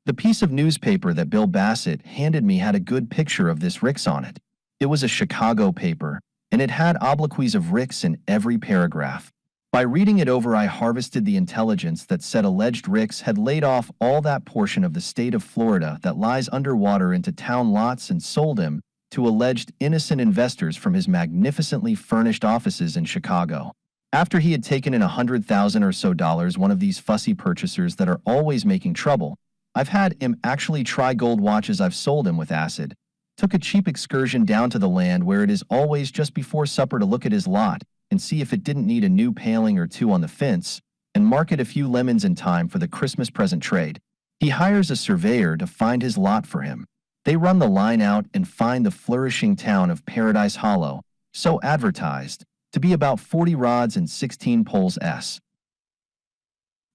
The piece of newspaper that Bill Bassett handed me had a good picture of this Ricks on it. It was a Chicago paper, and it had obloquies of Ricks in every paragraph. By reading it over, I harvested the intelligence that said alleged Ricks had laid off all that portion of the state of Florida that lies underwater into town lots and sold him to alleged innocent investors from his magnificently furnished offices in Chicago. After he had taken in $100,000 or so, one of these fussy purchasers that are always making trouble, I've had him actually try gold watches I've sold him with acid. Took a cheap excursion down to the land where it is always just before supper to look at his lot and see if it didn't need a new paling or two on the fence, and market a few lemons in time for the Christmas present trade. He hires a surveyor to find his lot for him. They run the line out and find the flourishing town of Paradise Hollow, so advertised, to be about 40 rods and 16 poles s.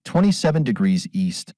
27 degrees east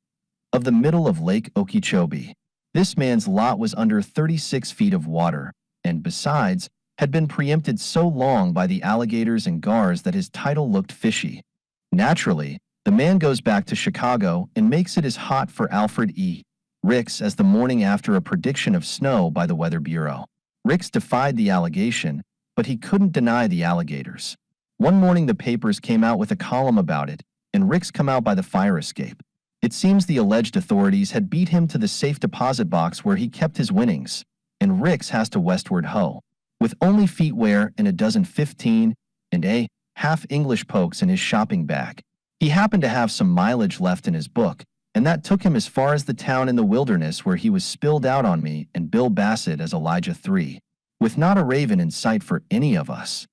of the middle of Lake Okeechobee. This man's lot was under 36 feet of water, and besides, had been preempted so long by the alligators and gars that his title looked fishy. Naturally, the man goes back to Chicago and makes it as hot for Alfred E. Ricks as the morning after a prediction of snow by the Weather Bureau. Ricks defied the allegation, but he couldn't deny the alligators. One morning the papers came out with a column about it, and Ricks come out by the fire escape. It seems the alleged authorities had beat him to the safe deposit box where he kept his winnings, and Ricks has to westward ho, with only feetwear and a dozen 15 and a half English pokes in his shopping bag. He happened to have some mileage left in his book, and that took him as far as the town in the wilderness where he was spilled out on me and Bill Bassett as Elijah 3, with not a raven in sight for any of us.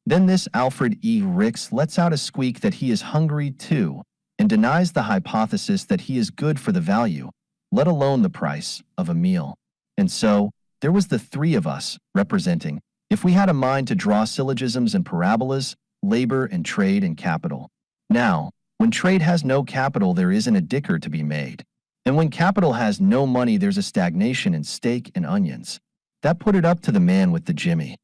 Then this Alfred E. Ricks lets out a squeak that he is hungry too, and denies the hypothesis that he is good for the value, let alone the price, of a meal. And so, there was the three of us, representing, if we had a mind to draw syllogisms and parabolas, labor and trade and capital. Now, when trade has no capital, there isn't a dicker to be made. And when capital has no money, there's a stagnation in steak and onions. That put it up to the man with the jimmy.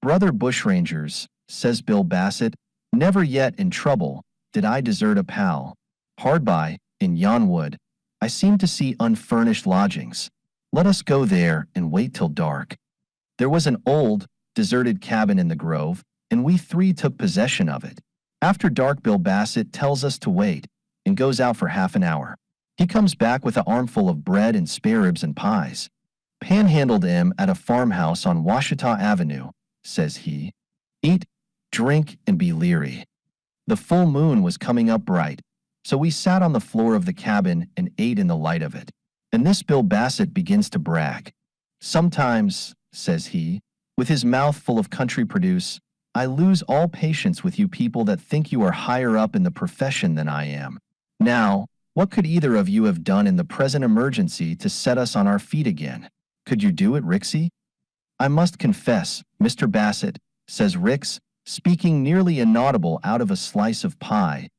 Brother bushrangers, says Bill Bassett, never yet in trouble did I desert a pal. Hard by, in yon wood, I seem to see unfurnished lodgings. Let us go there and wait till dark. There was an old, deserted cabin in the grove, and we three took possession of it. After dark, Bill Bassett tells us to wait, and goes out for half an hour. He comes back with an armful of bread and spare ribs and pies. Panhandled him at a farmhouse on Washita Avenue, says he. Eat, drink, and be leery. The full moon was coming up bright, so we sat on the floor of the cabin and ate in the light of it. And this Bill Bassett begins to brag. Sometimes, says he, with his mouth full of country produce, I lose all patience with you people that think you are higher up in the profession than I am. Now, what could either of you have done in the present emergency to set us on our feet again? Could you do it, Rixie? I must confess, Mr. Bassett, says Rix, speaking nearly inaudible out of a slice of pie,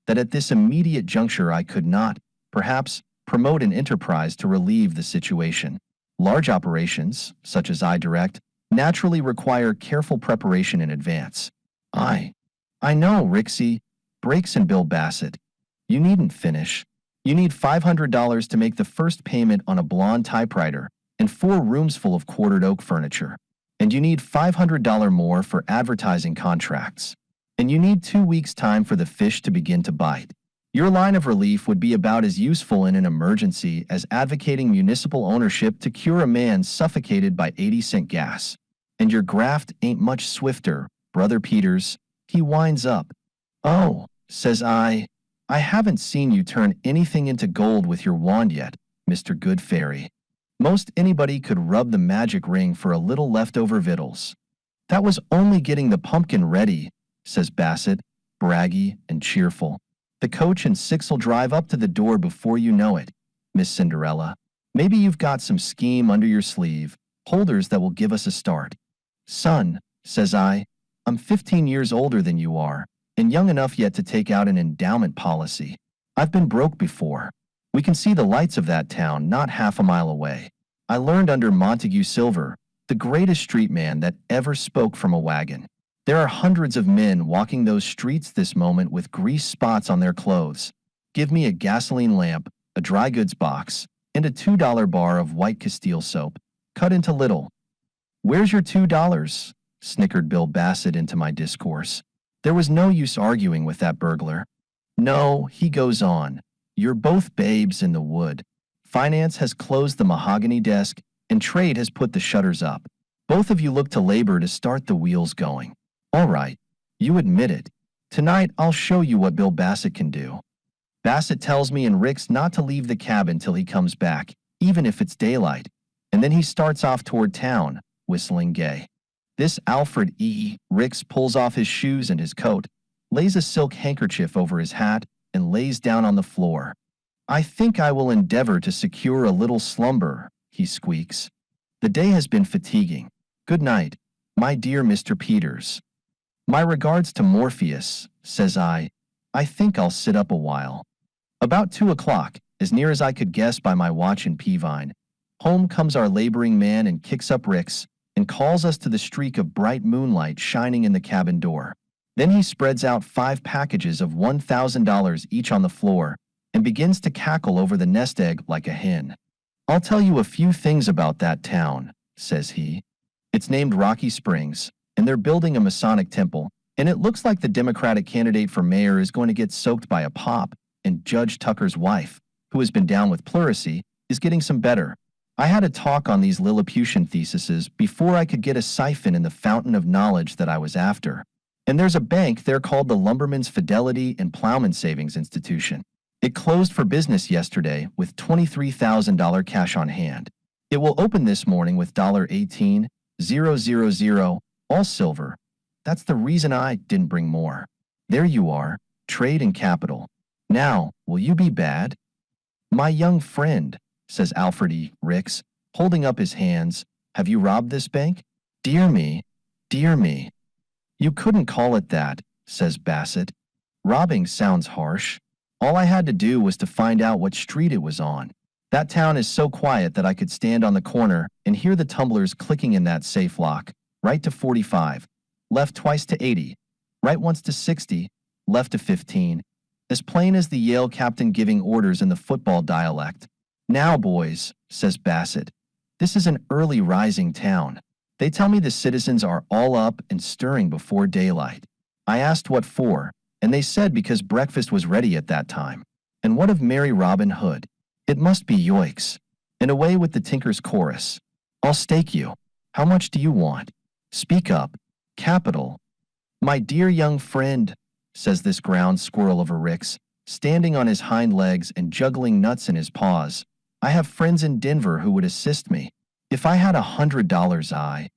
that at this immediate juncture I could not, perhaps, promote an enterprise to relieve the situation. Large operations, such as I direct, naturally require careful preparation in advance. I know, Rixie, breaks in Bill Bassett. You needn't finish. You need $500 to make the first payment on a blonde typewriter and 4 rooms full of quartered oak furniture. And you need $500 more for advertising contracts. And you need 2 weeks' time for the fish to begin to bite. Your line of relief would be about as useful in an emergency as advocating municipal ownership to cure a man suffocated by 80-cent gas. And your graft ain't much swifter, Brother Peters, he winds up. Oh, says I haven't seen you turn anything into gold with your wand yet, Mr. Good Fairy. Most anybody could rub the magic ring for a little leftover victuals. That was only getting the pumpkin ready, says Bassett, braggy and cheerful. The coach and 6'll drive up to the door before you know it, Miss Cinderella. Maybe you've got some scheme under your sleeve, holders that will give us a start. Son, says I'm 15 years older than you are, and young enough yet to take out an endowment policy. I've been broke before. We can see the lights of that town not half a mile away. I learned under Montague Silver, the greatest street man that ever spoke from a wagon. There are hundreds of men walking those streets this moment with grease spots on their clothes. Give me a gasoline lamp, a dry goods box, and a $2 bar of white Castile soap, cut into little. Where's your $2? Snickered Bill Bassett into my discourse. There was no use arguing with that burglar. No, he goes on. You're both babes in the wood. Finance has closed the mahogany desk, and trade has put the shutters up. Both of you look to labor to start the wheels going. All right, you admit it. Tonight I'll show you what Bill Bassett can do. Bassett tells me and Rix not to leave the cabin till he comes back, even if it's daylight, and then he starts off toward town, whistling gay. This Alfred E. Rix pulls off his shoes and his coat, lays a silk handkerchief over his hat, and lays down on the floor. I think I will endeavor to secure a little slumber, he squeaks. The day has been fatiguing. Good night, my dear Mr. Peters. My regards to Morpheus, says I. I think I'll sit up a while. About 2 o'clock, as near as I could guess by my watch in Peavine, home comes our laboring man and kicks up Rix, and calls us to the streak of bright moonlight shining in the cabin door. Then he spreads out 5 packages of $1,000 each on the floor, and begins to cackle over the nest egg like a hen. I'll tell you a few things about that town, says he. It's named Rocky Springs, and they're building a Masonic temple, and it looks like the Democratic candidate for mayor is going to get soaked by a pop, and Judge Tucker's wife, who has been down with pleurisy, is getting some better. I had a talk on these Lilliputian theses before I could get a siphon in the fountain of knowledge that I was after. And there's a bank there called the Lumberman's Fidelity and Plowman Savings Institution. It closed for business yesterday with $23,000 cash on hand. It will open this morning with $18,000, all silver. That's the reason I didn't bring more. There you are, trade and capital. Now, will you be bad? My young friend, says Alfred E. Rix, holding up his hands, have you robbed this bank? Dear me, dear me. You couldn't call it that, says Bassett. Robbing sounds harsh. All I had to do was to find out what street it was on. That town is so quiet that I could stand on the corner and hear the tumblers clicking in that safe lock. Right to 45, left twice to 80, right once to 60, left to 15, as plain as the Yale captain giving orders in the football dialect. Now, boys, says Bassett, this is an early rising town. They tell me the citizens are all up and stirring before daylight. I asked what for, and they said because breakfast was ready at that time. And what of Merry Robin Hood? It must be yoicks. And away with the Tinker's chorus. I'll stake you. How much do you want? Speak up. Capital. My dear young friend, says this ground squirrel of a Rix, standing on his hind legs and juggling nuts in his paws. I have friends in Denver who would assist me. If I had $100,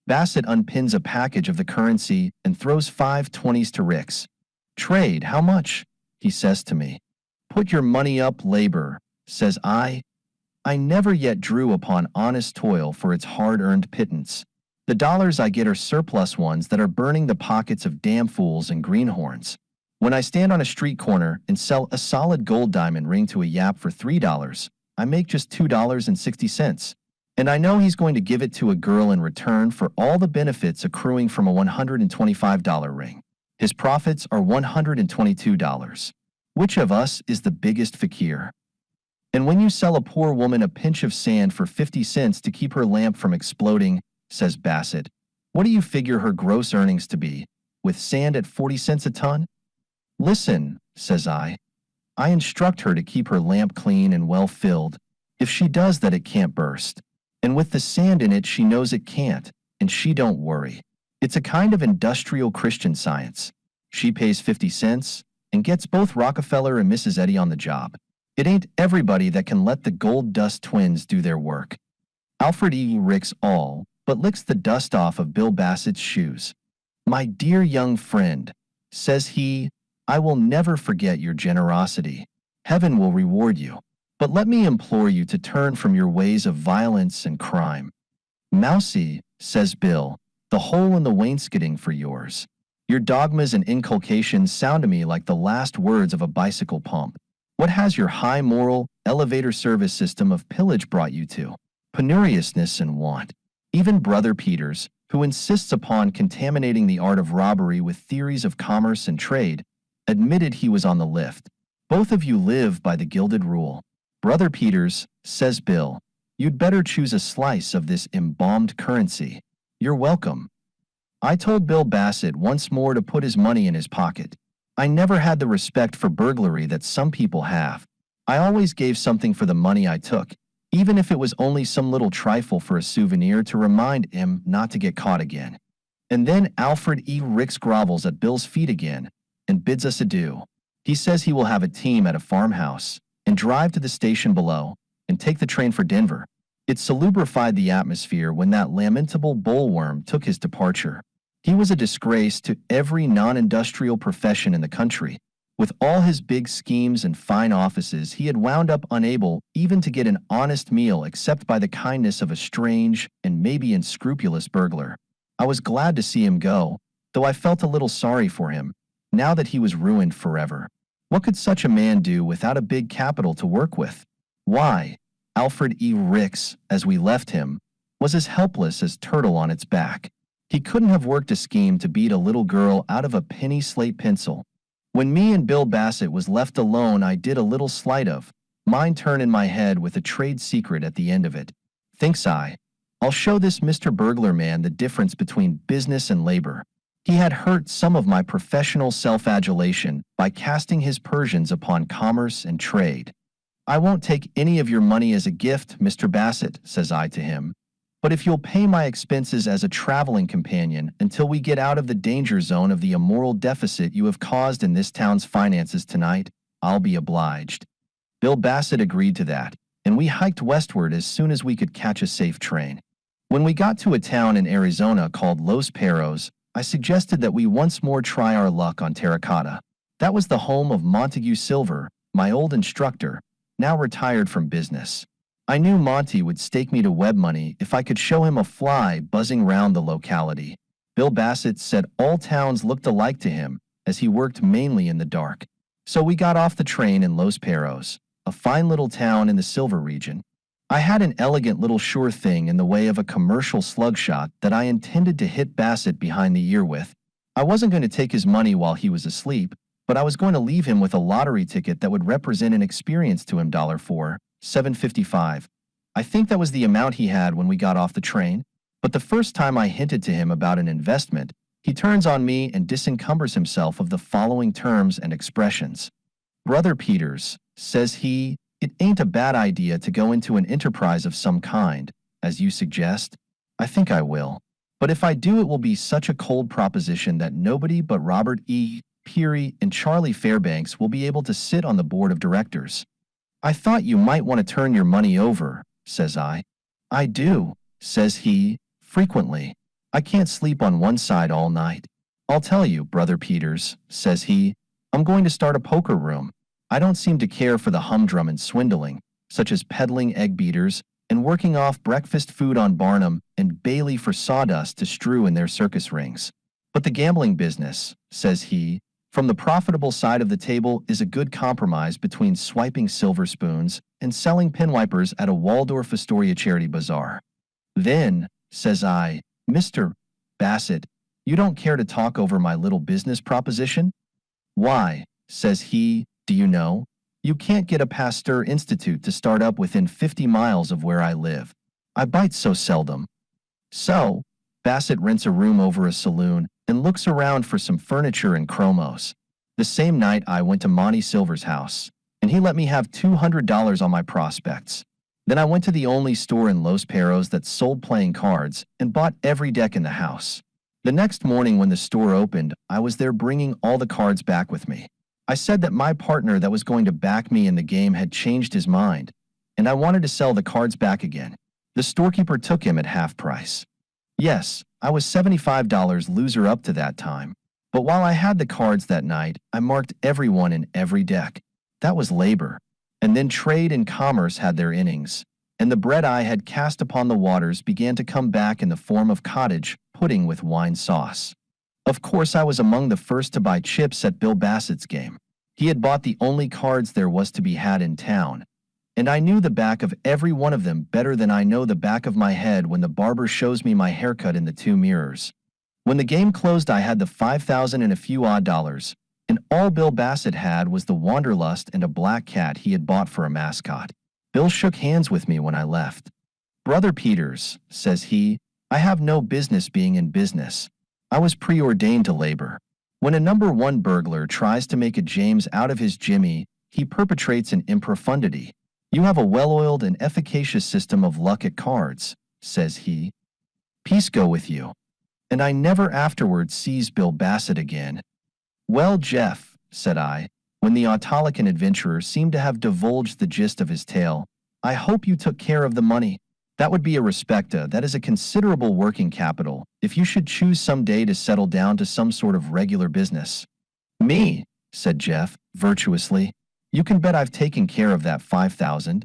Bassett unpins a package of the currency and throws 5 20s to Rix. "Trade, how much?" he says to me. "Put your money up, labor," says I. I never yet drew upon honest toil for its hard-earned pittance. The dollars I get are surplus ones that are burning the pockets of damn fools and greenhorns. When I stand on a street corner and sell a solid gold diamond ring to a yap for $3, I make just $2.60. And I know he's going to give it to a girl in return for all the benefits accruing from a $125 ring. His profits are $122. Which of us is the biggest fakir? And when you sell a poor woman a pinch of sand for 50 cents to keep her lamp from exploding, says Bassett, what do you figure her gross earnings to be, with sand at 40 cents a ton? "Listen," says I instruct her to keep her lamp clean and well filled. If she does that, it can't burst. And with the sand in it, she knows it can't, and she don't worry. It's a kind of industrial Christian Science. She pays 50 cents and gets both Rockefeller and Mrs. Eddy on the job. It ain't everybody that can let the gold dust twins do their work. Alfred E. Ricks all but licks the dust off of Bill Bassett's shoes. "My dear young friend," says he, "I will never forget your generosity. Heaven will reward you. But let me implore you to turn from your ways of violence and crime." "Mousy," says Bill, "the hole in the wainscoting for yours. Your dogmas and inculcations sound to me like the last words of a bicycle pump. What has your high moral, elevator service system of pillage brought you to? Penuriousness and want. Even Brother Peters, who insists upon contaminating the art of robbery with theories of commerce and trade, admitted he was on the lift. Both of you live by the gilded rule. Brother Peters," says Bill, "you'd better choose a slice of this embalmed currency. You're welcome." I told Bill Bassett once more to put his money in his pocket. I never had the respect for burglary that some people have. I always gave something for the money I took, even if it was only some little trifle for a souvenir to remind him not to get caught again. And then Alfred E. Ricks grovels at Bill's feet again and bids us adieu. He says he will have a team at a farmhouse and drive to the station below and take the train for Denver. It salubrified the atmosphere when that lamentable bullworm took his departure. He was a disgrace to every non-industrial profession in the country. With all his big schemes and fine offices, he had wound up unable even to get an honest meal except by the kindness of a strange and maybe unscrupulous burglar. I was glad to see him go, though I felt a little sorry for him, now that he was ruined forever. What could such a man do without a big capital to work with? Why, Alfred E. Ricks, as we left him, was as helpless as turtle on its back. He couldn't have worked a scheme to beat a little girl out of a penny slate pencil. When me and Bill Bassett was left alone, I did a little sleight of mine turn in my head with a trade secret at the end of it. Thinks I, I'll show this Mr. Burglar man the difference between business and labor. He had hurt some of my professional self-adulation by casting his Persians upon commerce and trade. "I won't take any of your money as a gift, Mr. Bassett," says I to him. "But if you'll pay my expenses as a traveling companion until we get out of the danger zone of the immoral deficit you have caused in this town's finances tonight, I'll be obliged." Bill Bassett agreed to that, and we hiked westward as soon as we could catch a safe train. When we got to a town in Arizona called Los Perros, I suggested that we once more try our luck on terracotta. That was the home of Montague Silver, my old instructor, now retired from business. I knew Monty would stake me to web money if I could show him a fly buzzing round the locality. Bill Bassett said all towns looked alike to him, as he worked mainly in the dark. So we got off the train in Los Perros, a fine little town in the silver region. I had an elegant little sure thing in the way of a commercial slug shot that I intended to hit Bassett behind the ear with. I wasn't going to take his money while he was asleep, but I was going to leave him with a lottery ticket that would represent an experience to him for $7.55. I think that was the amount he had when we got off the train, but the first time I hinted to him about an investment, he turns on me and disencumbers himself of the following terms and expressions. "Brother Peters," says he, "it ain't a bad idea to go into an enterprise of some kind, as you suggest. I think I will. But if I do, it will be such a cold proposition that nobody but Robert E. Peary and Charlie Fairbanks will be able to sit on the board of directors." "I thought you might want to turn your money over," says I. "I do," says he, "frequently. I can't sleep on one side all night. I'll tell you, Brother Peters, says he, I'm going to start a poker room. I don't seem to care for the humdrum and swindling, such as peddling egg beaters and working off breakfast food on Barnum and Bailey for sawdust to strew in their circus rings. But the gambling business, says he, from the profitable side of the table is a good compromise between swiping silver spoons and selling pinwipers at a Waldorf Astoria charity bazaar. Then, says I, Mr. Bassett, you don't care to talk over my little business proposition? Why, says he, do you know? You can't get a Pasteur Institute to start up within 50 miles of where I live. I bite so seldom. So, Bassett rents a room over a saloon and looks around for some furniture and chromos. The same night I went to Monty Silver's house, and he let me have $200 on my prospects. Then I went to the only store in Los Perros that sold playing cards and bought every deck in the house. The next morning when the store opened, I was there bringing all the cards back with me. I said that my partner that was going to back me in the game had changed his mind, and I wanted to sell the cards back again. The storekeeper took him at half price. Yes, I was $75 loser up to that time. But while I had the cards that night, I marked everyone in every deck. That was labor. And then trade and commerce had their innings, and the bread I had cast upon the waters began to come back in the form of cottage pudding with wine sauce. Of course, I was among the first to buy chips at Bill Bassett's game. He had bought the only cards there was to be had in town, and I knew the back of every one of them better than I know the back of my head when the barber shows me my haircut in the two mirrors. When the game closed, I had the $5,000 and a few odd dollars, and all Bill Bassett had was the Wanderlust and a black cat he had bought for a mascot. Bill shook hands with me when I left. Brother Peters, says he, I have no business being in business. I was preordained to labor. When a number one burglar tries to make a James out of his Jimmy, he perpetrates an improfundity. You have a well-oiled and efficacious system of luck at cards, says he. Peace go with you. And I never afterward sees Bill Bassett again. Well, Jeff, said I, when the Autolycan adventurer seemed to have divulged the gist of his tale, I hope you took care of the money. That would be a respecta, that is a considerable working capital, if you should choose some day to settle down to some sort of regular business. Me, said Jeff, virtuously. You can bet I've taken care of that $5,000.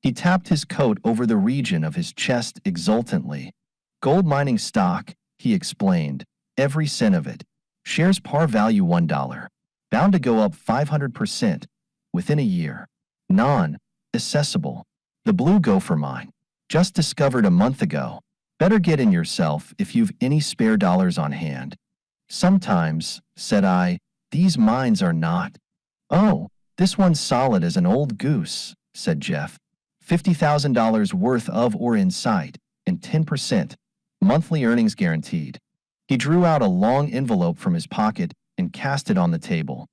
He tapped his coat over the region of his chest exultantly. Gold mining stock, he explained, every cent of it. Shares par value $1. Bound to go up 500% within a year. Non-accessible. The blue gopher mine. Just discovered a month ago. Better get in yourself if you've any spare dollars on hand. Sometimes, said I, these mines are not. Oh, this one's solid as an old goose, said Jeff. $50,000 worth of or in sight, and 10%. Monthly earnings guaranteed. He drew out a long envelope from his pocket and cast it on the table.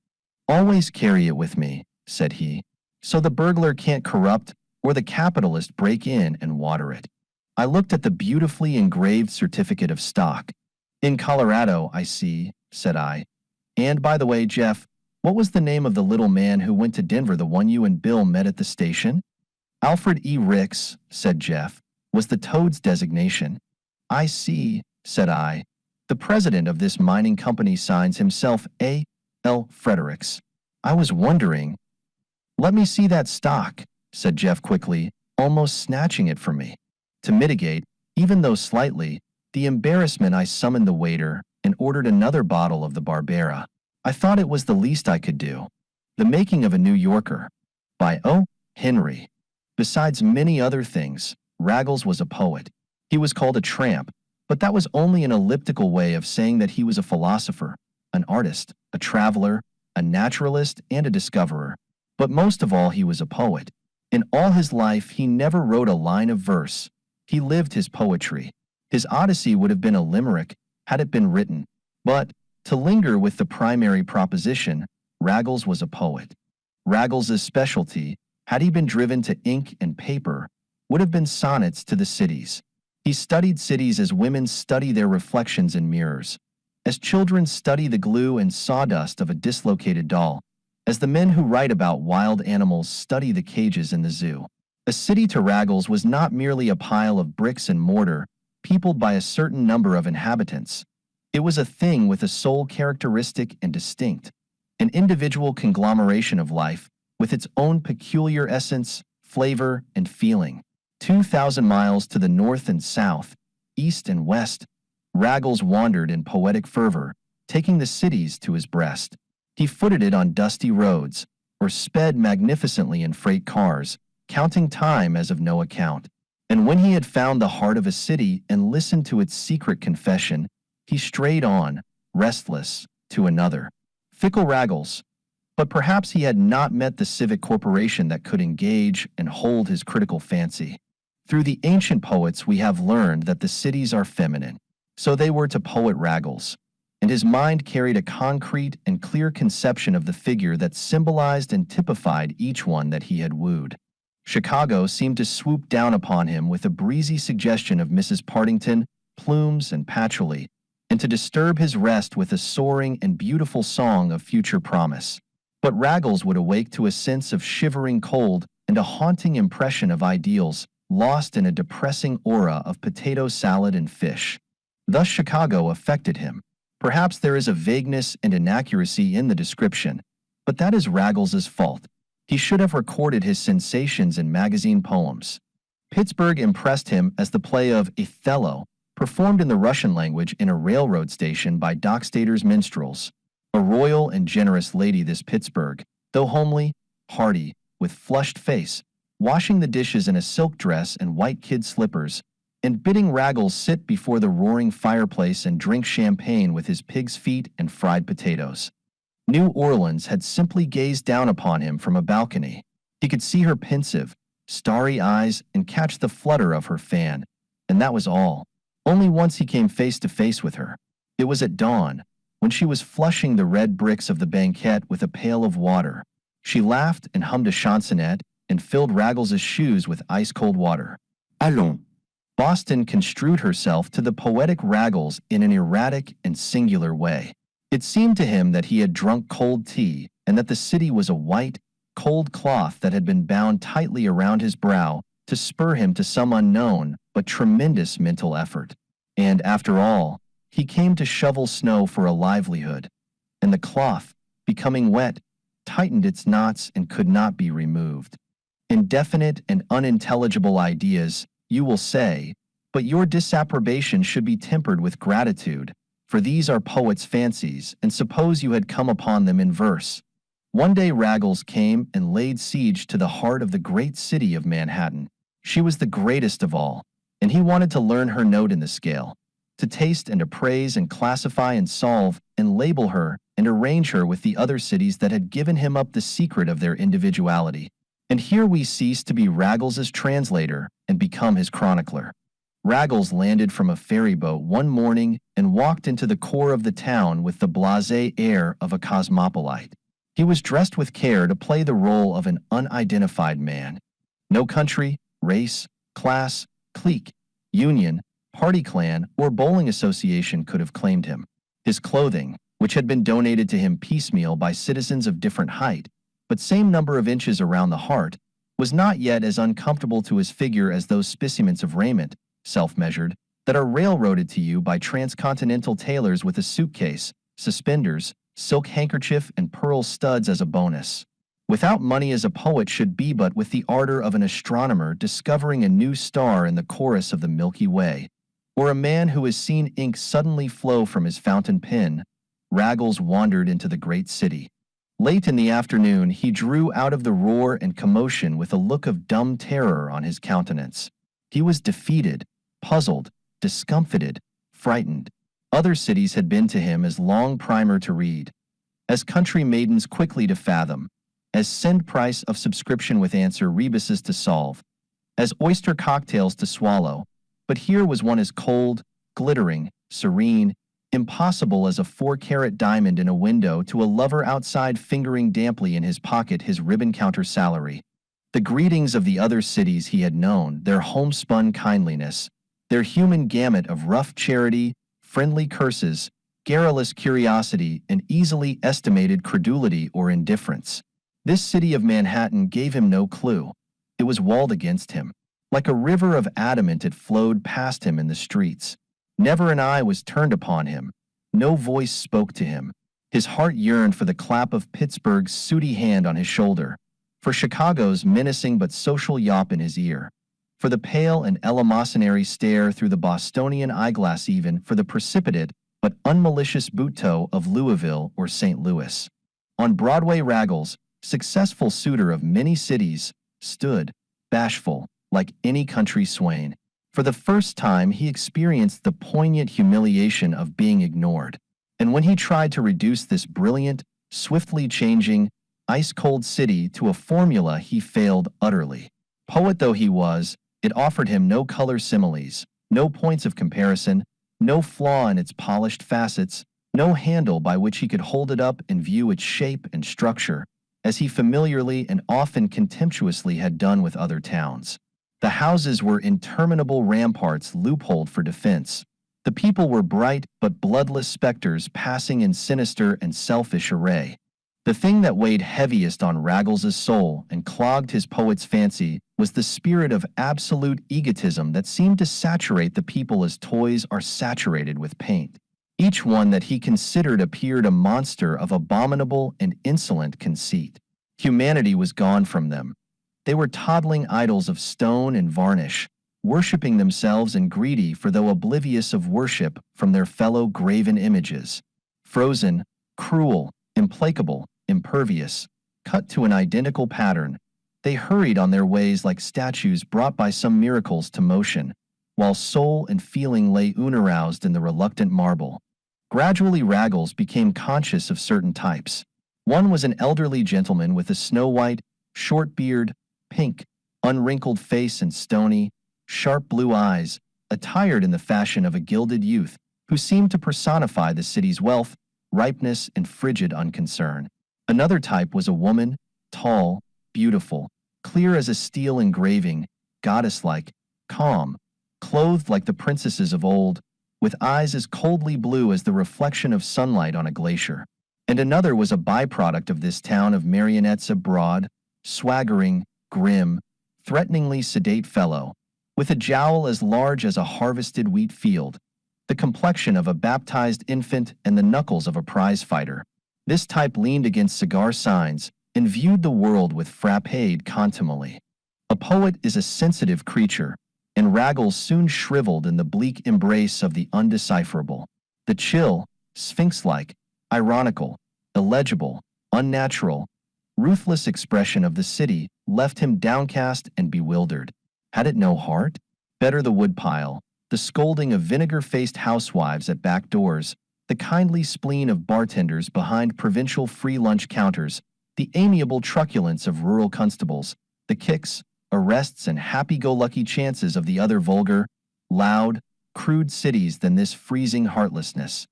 Always carry it with me, said he, so the burglar can't corrupt or the capitalist break in and water it. I looked at the beautifully engraved certificate of stock. In Colorado, I see, said I. And by the way, Jeff, what was the name of the little man who went to Denver, the one you and Bill met at the station? Alfred E. Ricks, said Jeff, was the Toad's designation. I see, said I. The president of this mining company signs himself A. L. Fredericks. I was wondering. Let me see that stock, said Jeff quickly, almost snatching it from me. To mitigate, even though slightly, the embarrassment, I summoned the waiter and ordered another bottle of the Barbera. I thought it was the least I could do. The Making of a New Yorker, by O. Henry. Besides many other things, Raggles was a poet. He was called a tramp, but that was only an elliptical way of saying that he was a philosopher, an artist, a traveler, a naturalist, and a discoverer. But most of all, he was a poet. In all his life, he never wrote a line of verse. He lived his poetry. His Odyssey would have been a limerick had it been written. But, to linger with the primary proposition, Raggles was a poet. Raggles's specialty, had he been driven to ink and paper, would have been sonnets to the cities. He studied cities as women study their reflections in mirrors, as children study the glue and sawdust of a dislocated doll, as the men who write about wild animals study the cages in the zoo. A city to Raggles was not merely a pile of bricks and mortar, peopled by a certain number of inhabitants. It was a thing with a soul characteristic and distinct, an individual conglomeration of life with its own peculiar essence, flavor, and feeling. 2,000 miles to the north and south, east and west, Raggles wandered in poetic fervor, taking the cities to his breast. He footed it on dusty roads, or sped magnificently in freight cars, counting time as of no account. And when he had found the heart of a city and listened to its secret confession, he strayed on, restless, to another. Fickle Raggles. But perhaps he had not met the civic corporation that could engage and hold his critical fancy. Through the ancient poets we have learned that the cities are feminine. So they were to poet Raggles, and his mind carried a concrete and clear conception of the figure that symbolized and typified each one that he had wooed. Chicago seemed to swoop down upon him with a breezy suggestion of Mrs. Partington, plumes, and patchouli, and to disturb his rest with a soaring and beautiful song of future promise. But Raggles would awake to a sense of shivering cold and a haunting impression of ideals lost in a depressing aura of potato salad and fish. Thus Chicago affected him. Perhaps there is a vagueness and inaccuracy in the description, but that is Raggles's fault. He should have recorded his sensations in magazine poems. Pittsburgh impressed him as the play of Othello, performed in the Russian language in a railroad station by Dockstader's minstrels. A royal and generous lady this Pittsburgh, though homely, hearty, with flushed face, washing the dishes in a silk dress and white kid slippers, and bidding Raggles sit before the roaring fireplace and drink champagne with his pig's feet and fried potatoes. New Orleans had simply gazed down upon him from a balcony. He could see her pensive, starry eyes and catch the flutter of her fan, and that was all. Only once he came face to face with her. It was at dawn, when she was flushing the red bricks of the banquette with a pail of water. She laughed and hummed a chansonette and filled Raggles's shoes with ice-cold water. Allons. Boston construed herself to the poetic Raggles in an erratic and singular way. It seemed to him that he had drunk cold tea and that the city was a white, cold cloth that had been bound tightly around his brow to spur him to some unknown but tremendous mental effort. And after all, he came to shovel snow for a livelihood, and the cloth, becoming wet, tightened its knots and could not be removed. Indefinite and unintelligible ideas, you will say, but your disapprobation should be tempered with gratitude, for these are poets' fancies, and suppose you had come upon them in verse. One day Raggles came and laid siege to the heart of the great city of Manhattan. She was the greatest of all, and he wanted to learn her note in the scale, to taste and appraise and classify and solve and label her and arrange her with the other cities that had given him up the secret of their individuality. And here we cease to be Raggles's translator and become his chronicler. Raggles landed from a ferry boat one morning and walked into the core of the town with the blasé air of a cosmopolite. He was dressed with care to play the role of an unidentified man. No country, race, class, clique, union, party clan, or bowling association could have claimed him. His clothing, which had been donated to him piecemeal by citizens of different height, but same number of inches around the heart, was not yet as uncomfortable to his figure as those specimens of raiment, self-measured, that are railroaded to you by transcontinental tailors with a suitcase, suspenders, silk handkerchief, and pearl studs as a bonus. Without money as a poet should be but with the ardor of an astronomer discovering a new star in the chorus of the Milky Way, or a man who has seen ink suddenly flow from his fountain pen, Raggles wandered into the great city. Late in the afternoon, he drew out of the roar and commotion with a look of dumb terror on his countenance. He was defeated, puzzled, discomfited, frightened. Other cities had been to him as long primer to read, as country maidens quickly to fathom, as send price of subscription with answer rebuses to solve, as oyster cocktails to swallow, but here was one as cold, glittering, serene, impossible as a 4-carat diamond in a window to a lover outside fingering damply in his pocket his ribbon-counter salary. The greetings of the other cities he had known, their homespun kindliness, their human gamut of rough charity, friendly curses, garrulous curiosity, and easily estimated credulity or indifference. This city of Manhattan gave him no clue. It was walled against him. Like a river of adamant it flowed past him in the streets. Never an eye was turned upon him. No voice spoke to him. His heart yearned for the clap of Pittsburgh's sooty hand on his shoulder, for Chicago's menacing but social yawp in his ear, for the pale and eleemosynary stare through the Bostonian eyeglass, even for the precipitate but unmalicious boot toe of Louisville or St. Louis. On Broadway, Raggles, successful suitor of many cities, stood, bashful, like any country swain. For the first time he experienced the poignant humiliation of being ignored. And when he tried to reduce this brilliant, swiftly changing, ice-cold city to a formula, he failed utterly. Poet though he was, it offered him no color similes, no points of comparison, no flaw in its polished facets, no handle by which he could hold it up and view its shape and structure, as he familiarly and often contemptuously had done with other towns. The houses were interminable ramparts loopholed for defense. The people were bright but bloodless specters passing in sinister and selfish array. The thing that weighed heaviest on Raggles's soul and clogged his poet's fancy was the spirit of absolute egotism that seemed to saturate the people as toys are saturated with paint. Each one that he considered appeared a monster of abominable and insolent conceit. Humanity was gone from them. They were toddling idols of stone and varnish, worshipping themselves and greedy for though oblivious of worship from their fellow graven images. Frozen, cruel, implacable, impervious, cut to an identical pattern, they hurried on their ways like statues brought by some miracles to motion, while soul and feeling lay unaroused in the reluctant marble. Gradually Raggles became conscious of certain types. One was an elderly gentleman with a snow-white, short beard, pink, unwrinkled face and stony, sharp blue eyes, attired in the fashion of a gilded youth, who seemed to personify the city's wealth, ripeness, and frigid unconcern. Another type was a woman, tall, beautiful, clear as a steel engraving, goddess-like, calm, clothed like the princesses of old, with eyes as coldly blue as the reflection of sunlight on a glacier. And another was a byproduct of this town of marionettes, a broad, swaggering, grim, threateningly sedate fellow, with a jowl as large as a harvested wheat field, the complexion of a baptized infant and the knuckles of a prize fighter. This type leaned against cigar signs and viewed the world with frappéd contumely. A poet is a sensitive creature, and Raggles soon shriveled in the bleak embrace of the undecipherable. The chill, sphinx-like, ironical, illegible, unnatural, ruthless expression of the city left him downcast and bewildered. Had it no heart? Better the woodpile, the scolding of vinegar-faced housewives at back doors, the kindly spleen of bartenders behind provincial free lunch counters, the amiable truculence of rural constables, the kicks, arrests, and happy-go-lucky chances of the other vulgar, loud, crude cities than this freezing heartlessness.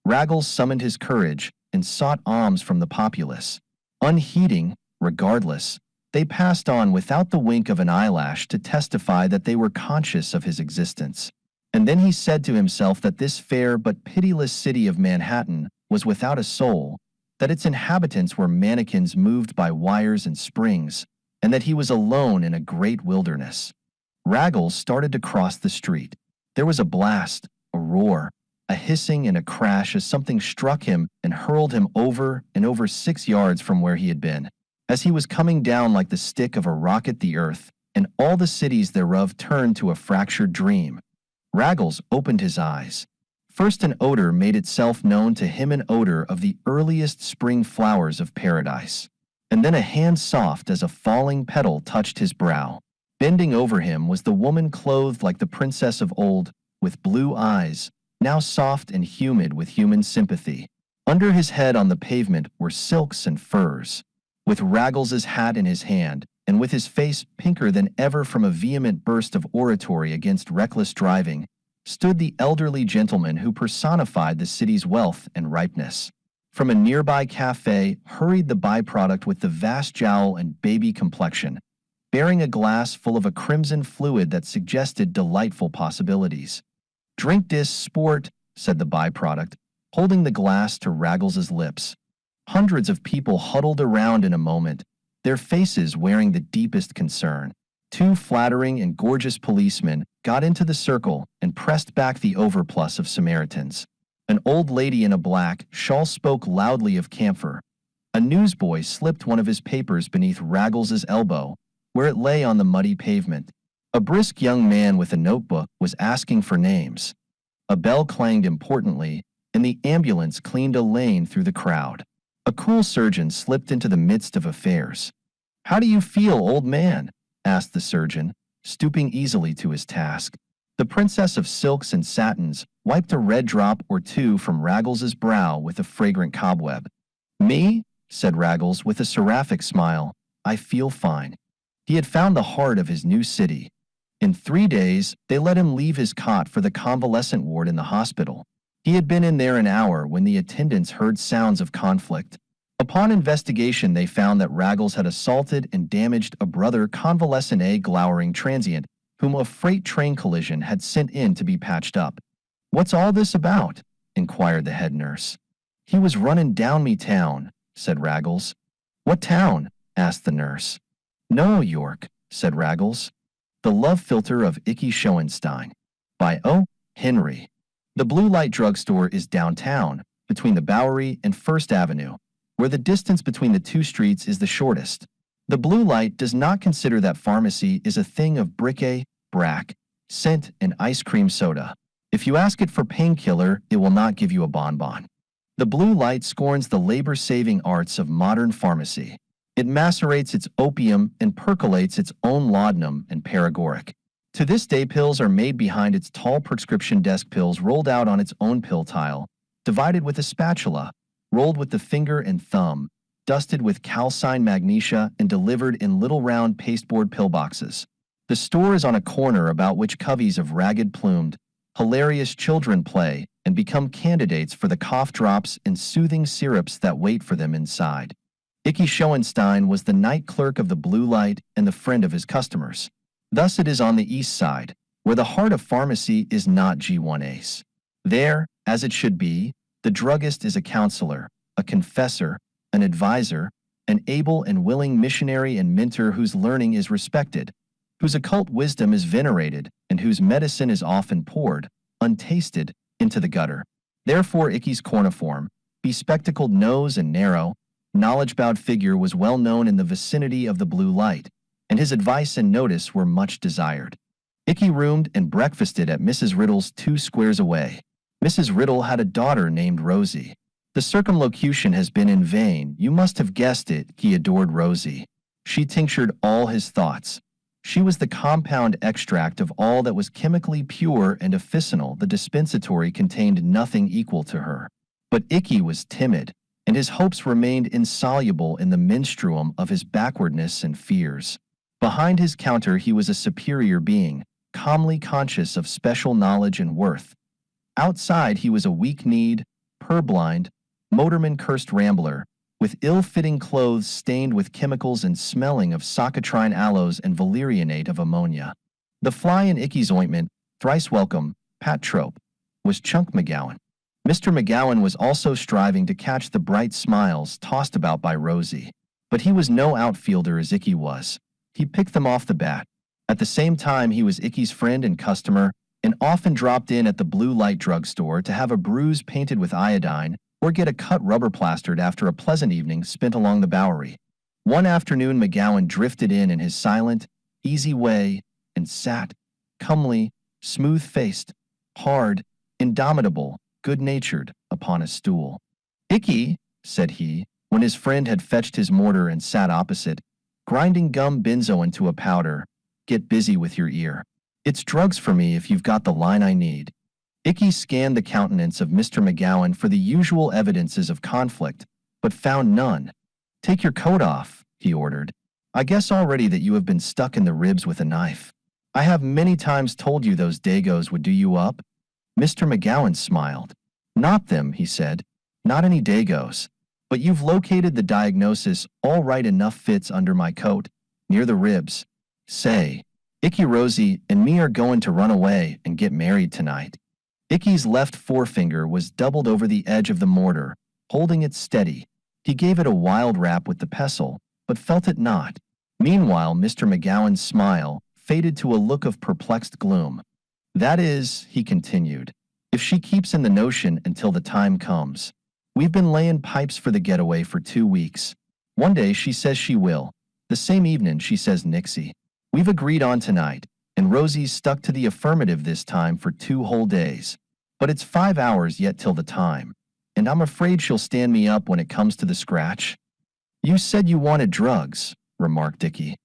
Raggles summoned his courage and sought alms from the populace. Unheeding, regardless, they passed on without the wink of an eyelash to testify that they were conscious of his existence. And then he said to himself that this fair but pitiless city of Manhattan was without a soul, that its inhabitants were mannequins moved by wires and springs, and that he was alone in a great wilderness. Raggles started to cross the street. There was a blast, a roar, a hissing and a crash as something struck him and hurled him over and over 6 yards from where he had been. As he was coming down like the stick of a rocket, the earth, and all the cities thereof turned to a fractured dream. Raggles opened his eyes. First an odor made itself known to him, an odor of the earliest spring flowers of paradise. And then a hand soft as a falling petal touched his brow. Bending over him was the woman clothed like the princess of old, with blue eyes, now soft and humid with human sympathy. Under his head on the pavement were silks and furs. With Raggles's hat in his hand, and with his face pinker than ever from a vehement burst of oratory against reckless driving, stood the elderly gentleman who personified the city's wealth and ripeness. From a nearby cafe hurried the byproduct with the vast jowl and baby complexion, bearing a glass full of a crimson fluid that suggested delightful possibilities. "Drink dis, sport," said the byproduct, holding the glass to Raggles's lips. Hundreds of people huddled around in a moment, their faces wearing the deepest concern. Two flattering and gorgeous policemen got into the circle and pressed back the overplus of Samaritans. An old lady in a black shawl spoke loudly of camphor. A newsboy slipped one of his papers beneath Raggles's elbow, where it lay on the muddy pavement. A brisk young man with a notebook was asking for names. A bell clanged importantly, and the ambulance cleaned a lane through the crowd. A cool surgeon slipped into the midst of affairs. "How do you feel, old man?" asked the surgeon, stooping easily to his task. The princess of silks and satins wiped a red drop or two from Raggles's brow with a fragrant cobweb. "Me?" said Raggles with a seraphic smile. "I feel fine." He had found the heart of his new city. In 3 days, they let him leave his cot for the convalescent ward in the hospital. He had been in there an hour when the attendants heard sounds of conflict. Upon investigation, they found that Raggles had assaulted and damaged a brother convalescent glowering transient whom a freight train collision had sent in to be patched up. "What's all this about?" inquired the head nurse. "He was running down me town," said Raggles. "What town?" asked the nurse. "No, York," said Raggles. The Love Philter of Icky Schoenstein by O. Henry. The Blue Light Drugstore is downtown, between the Bowery and First Avenue, where the distance between the two streets is the shortest. The Blue Light does not consider that pharmacy is a thing of briquet, brack, scent, and ice cream soda. If you ask it for painkiller, it will not give you a bonbon. The Blue Light scorns the labor-saving arts of modern pharmacy. It macerates its opium and percolates its own laudanum and paregoric. To this day, pills are made behind its tall prescription desk, pills rolled out on its own pill tile, divided with a spatula, rolled with the finger and thumb, dusted with calcined magnesia, and delivered in little round pasteboard pillboxes. The store is on a corner about which coveys of ragged-plumed, hilarious children play and become candidates for the cough drops and soothing syrups that wait for them inside. Icky Schoenstein was the night clerk of the Blue Light and the friend of his customers. Thus it is on the east side, where the heart of pharmacy is not G1 Ace. There, as it should be, the druggist is a counselor, a confessor, an advisor, an able and willing missionary and mentor whose learning is respected, whose occult wisdom is venerated, and whose medicine is often poured, untasted, into the gutter. Therefore Icky's corniform, bespectacled nose and narrow, knowledge-bowed figure was well known in the vicinity of the Blue Light, and his advice and notice were much desired. Icky roomed and breakfasted at Mrs. Riddle's 2 squares away. Mrs. Riddle had a daughter named Rosie. The circumlocution has been in vain, you must have guessed it, he adored Rosie. She tinctured all his thoughts. She was the compound extract of all that was chemically pure and officinal. The dispensatory contained nothing equal to her. But Icky was timid, and his hopes remained insoluble in the menstruum of his backwardness and fears. Behind his counter he was a superior being, calmly conscious of special knowledge and worth. Outside he was a weak-kneed, purblind, motorman-cursed rambler, with ill-fitting clothes stained with chemicals and smelling of socotrine aloes and valerianate of ammonia. The fly in Icky's ointment, thrice welcome, Pat Trope, was Chunk McGowan. Mr. McGowan was also striving to catch the bright smiles tossed about by Rosie. But he was no outfielder as Icky was. He picked them off the bat. At the same time, he was Icky's friend and customer, and often dropped in at the Blue Light drugstore to have a bruise painted with iodine or get a cut rubber plastered after a pleasant evening spent along the Bowery. One afternoon McGowan drifted in his silent, easy way and sat, comely, smooth-faced, hard, indomitable, good-natured, upon a stool. "Icky," said he, when his friend had fetched his mortar and sat opposite, grinding gum benzo into a powder, "get busy with your ear. It's drugs for me if you've got the line I need." Icky scanned the countenance of Mr. McGowan for the usual evidences of conflict, but found none. "Take your coat off," he ordered. "I guess already that you have been stuck in the ribs with a knife. I have many times told you those Dagos would do you up." Mr. McGowan smiled. "Not them," he said. "Not any Dagos. But you've located the diagnosis all right. Enough fits under my coat, near the ribs. Say, Icky, Rosie and me are going to run away and get married tonight." Icky's left forefinger was doubled over the edge of the mortar, holding it steady. He gave it a wild rap with the pestle, but felt it not. Meanwhile, Mr. McGowan's smile faded to a look of perplexed gloom. That is, he continued, if she keeps in the notion until the time comes. We've been laying pipes for the getaway for 2 weeks. One day she says she will. The same evening she says nixie. We've agreed on tonight, and Rosie's stuck to the affirmative this time for 2 whole days. But it's 5 hours yet till the time, and I'm afraid she'll stand me up when it comes to the scratch. You said you wanted drugs, remarked Dickie.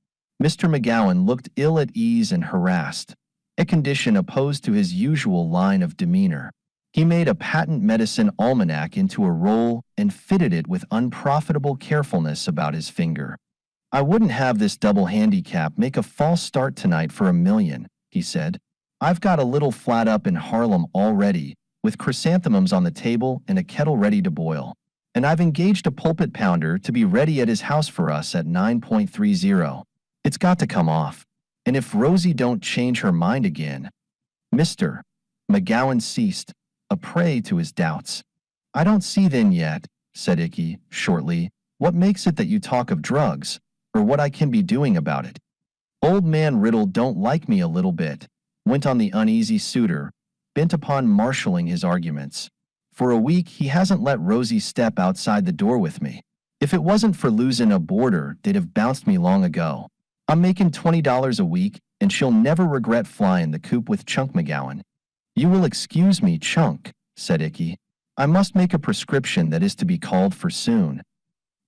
Mr. McGowan looked ill at ease and harassed, a condition opposed to his usual line of demeanor. He made a patent medicine almanac into a roll and fitted it with unprofitable carefulness about his finger. I wouldn't have this double handicap make a false start tonight for $1 million, he said. I've got a little flat up in Harlem already, with chrysanthemums on the table and a kettle ready to boil. And I've engaged a pulpit pounder to be ready at his house for us at 9.30. It's got to come off. And if Rosie don't change her mind again. Mr. McGowan ceased, a prey to his doubts. I don't see then yet, said Icky, shortly, what makes it that you talk of drugs, or what I can be doing about it. Old man Riddle don't like me a little bit, went on the uneasy suitor, bent upon marshalling his arguments. For a week he hasn't let Rosie step outside the door with me. If it wasn't for losing a boarder, they'd have bounced me long ago. I'm making $20 a week, and she'll never regret flying the coop with Chunk McGowan. You will excuse me, Chunk, said Icky. I must make a prescription that is to be called for soon.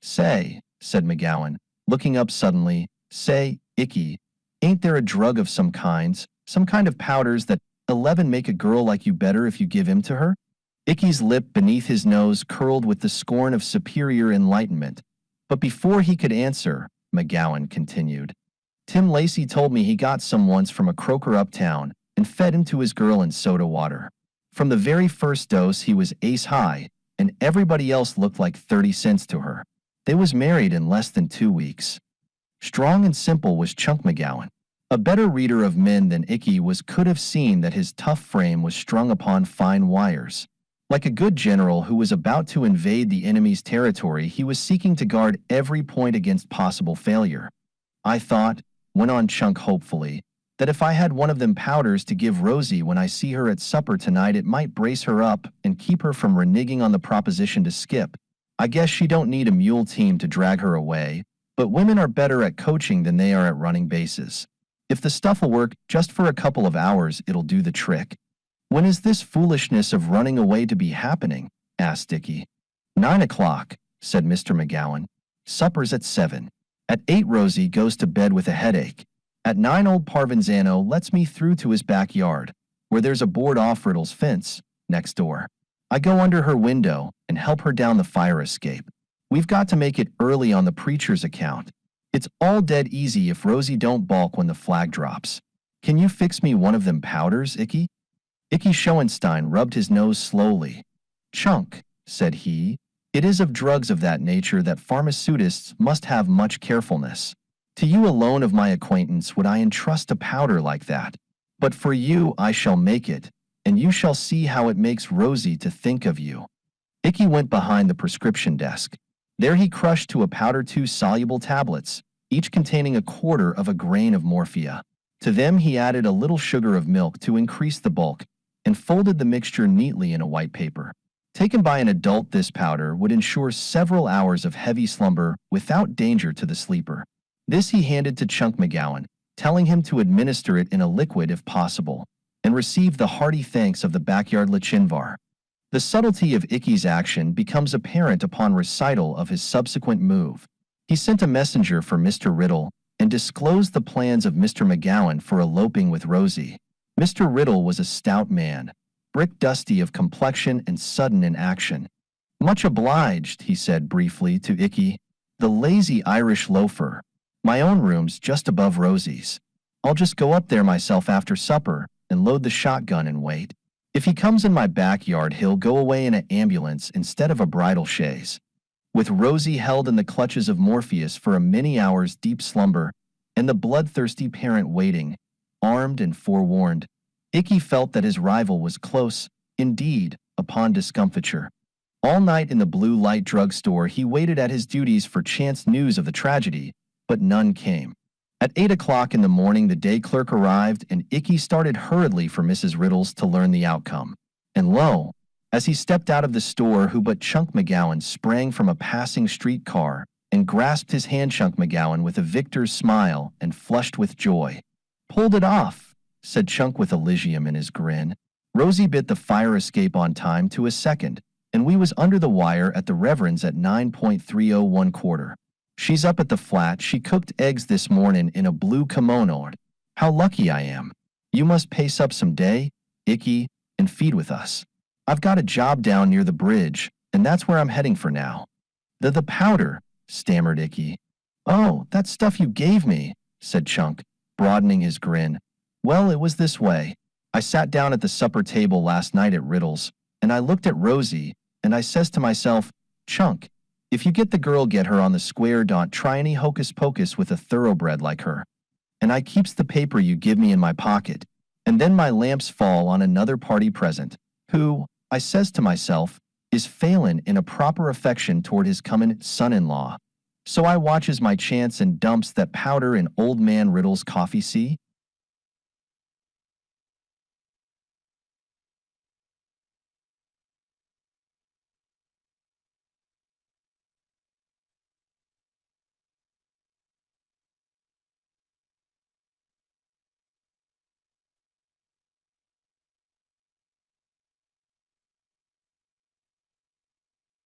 Say, said McGowan, looking up suddenly, say, Icky, ain't there a drug of some kinds, some kind of powders that 11 make a girl like you better if you give him to her? Icky's lip beneath his nose curled with the scorn of superior enlightenment. But before he could answer, McGowan continued. Tim Lacey told me he got some once from a croaker uptown and fed him to his girl in soda water. From the very first dose he was ace high, and everybody else looked like 30 cents to her. They was married in less than 2 weeks. Strong and simple was Chunk McGowan. A better reader of men than Icky could have seen that his tough frame was strung upon fine wires. Like a good general who was about to invade the enemy's territory, he was seeking to guard every point against possible failure. I thought, went on Chunk hopefully, that if I had one of them powders to give Rosie when I see her at supper tonight, it might brace her up and keep her from reneging on the proposition to skip. I guess she don't need a mule team to drag her away, but women are better at coaching than they are at running bases. If the stuff'll work just for a couple of hours, it'll do the trick. When is this foolishness of running away to be happening? Asked Dickie. 9 o'clock, said Mr. McGowan. Supper's at 7. At 8 Rosie goes to bed with a headache. At 9 old Parvenzano lets me through to his backyard, where there's a board off Riddle's fence, next door. I go under her window and help her down the fire escape. We've got to make it early on the preacher's account. It's all dead easy if Rosie don't balk when the flag drops. Can you fix me one of them powders, Icky? Icky Schoenstein rubbed his nose slowly. Chunk, said he, it is of drugs of that nature that pharmaceutists must have much carefulness. To you alone of my acquaintance would I entrust a powder like that. But for you I shall make it, and you shall see how it makes Rosie to think of you. Icky went behind the prescription desk. There he crushed to a powder 2 soluble tablets, each containing 1/4 of a grain of morphia. To them he added a little sugar of milk to increase the bulk, and folded the mixture neatly in a white paper. Taken by an adult, this powder would ensure several hours of heavy slumber without danger to the sleeper. This he handed to Chunk McGowan, telling him to administer it in a liquid if possible, and received the hearty thanks of the backyard Lachinvar. The subtlety of Icky's action becomes apparent upon recital of his subsequent move. He sent a messenger for Mr. Riddle and disclosed the plans of Mr. McGowan for eloping with Rosie. Mr. Riddle was a stout man, brick-dusty of complexion and sudden in action. Much obliged, he said briefly to Icky, the lazy Irish loafer. My own room's just above Rosie's. I'll just go up there myself after supper and load the shotgun and wait. If he comes in my backyard, he'll go away in an ambulance instead of a bridal chaise. With Rosie held in the clutches of Morpheus for a many hours' deep slumber, and the bloodthirsty parent waiting, armed and forewarned, Icky felt that his rival was close, indeed, upon discomfiture. All night in the blue light drug store he waited at his duties for chance news of the tragedy, but none came. At 8 o'clock in the morning, the day clerk arrived, and Icky started hurriedly for Mrs. Riddles to learn the outcome. And lo, as he stepped out of the store, who but Chunk McGowan sprang from a passing streetcar and grasped his hand. Chunk McGowan, with a victor's smile and flushed with joy. "Pulled it off," said Chunk with Elysium in his grin. "Rosie bit the fire escape on time to a second, and we was under the wire at the Reverend's at 9.301 quarter. She's up at the flat. She cooked eggs this morning in a blue kimono. How lucky I am. You must pace up some day, Icky, and feed with us. I've got a job down near the bridge, and that's where I'm heading for now." The powder," stammered Icky. "Oh, that stuff you gave me," said Chunk, broadening his grin. "Well, it was this way. I sat down at the supper table last night at Riddles, and I looked at Rosie, and I says to myself, 'Chunk, if you get the girl, get her on the square. Don't try any hocus pocus with a thoroughbred like her.' And I keeps the paper you give me in my pocket, and then my lamps fall on another party present, who, I says to myself, is failin' in a proper affection toward his comin' son-in-law. So I watches my chance and dumps that powder in old man Riddle's coffee. See?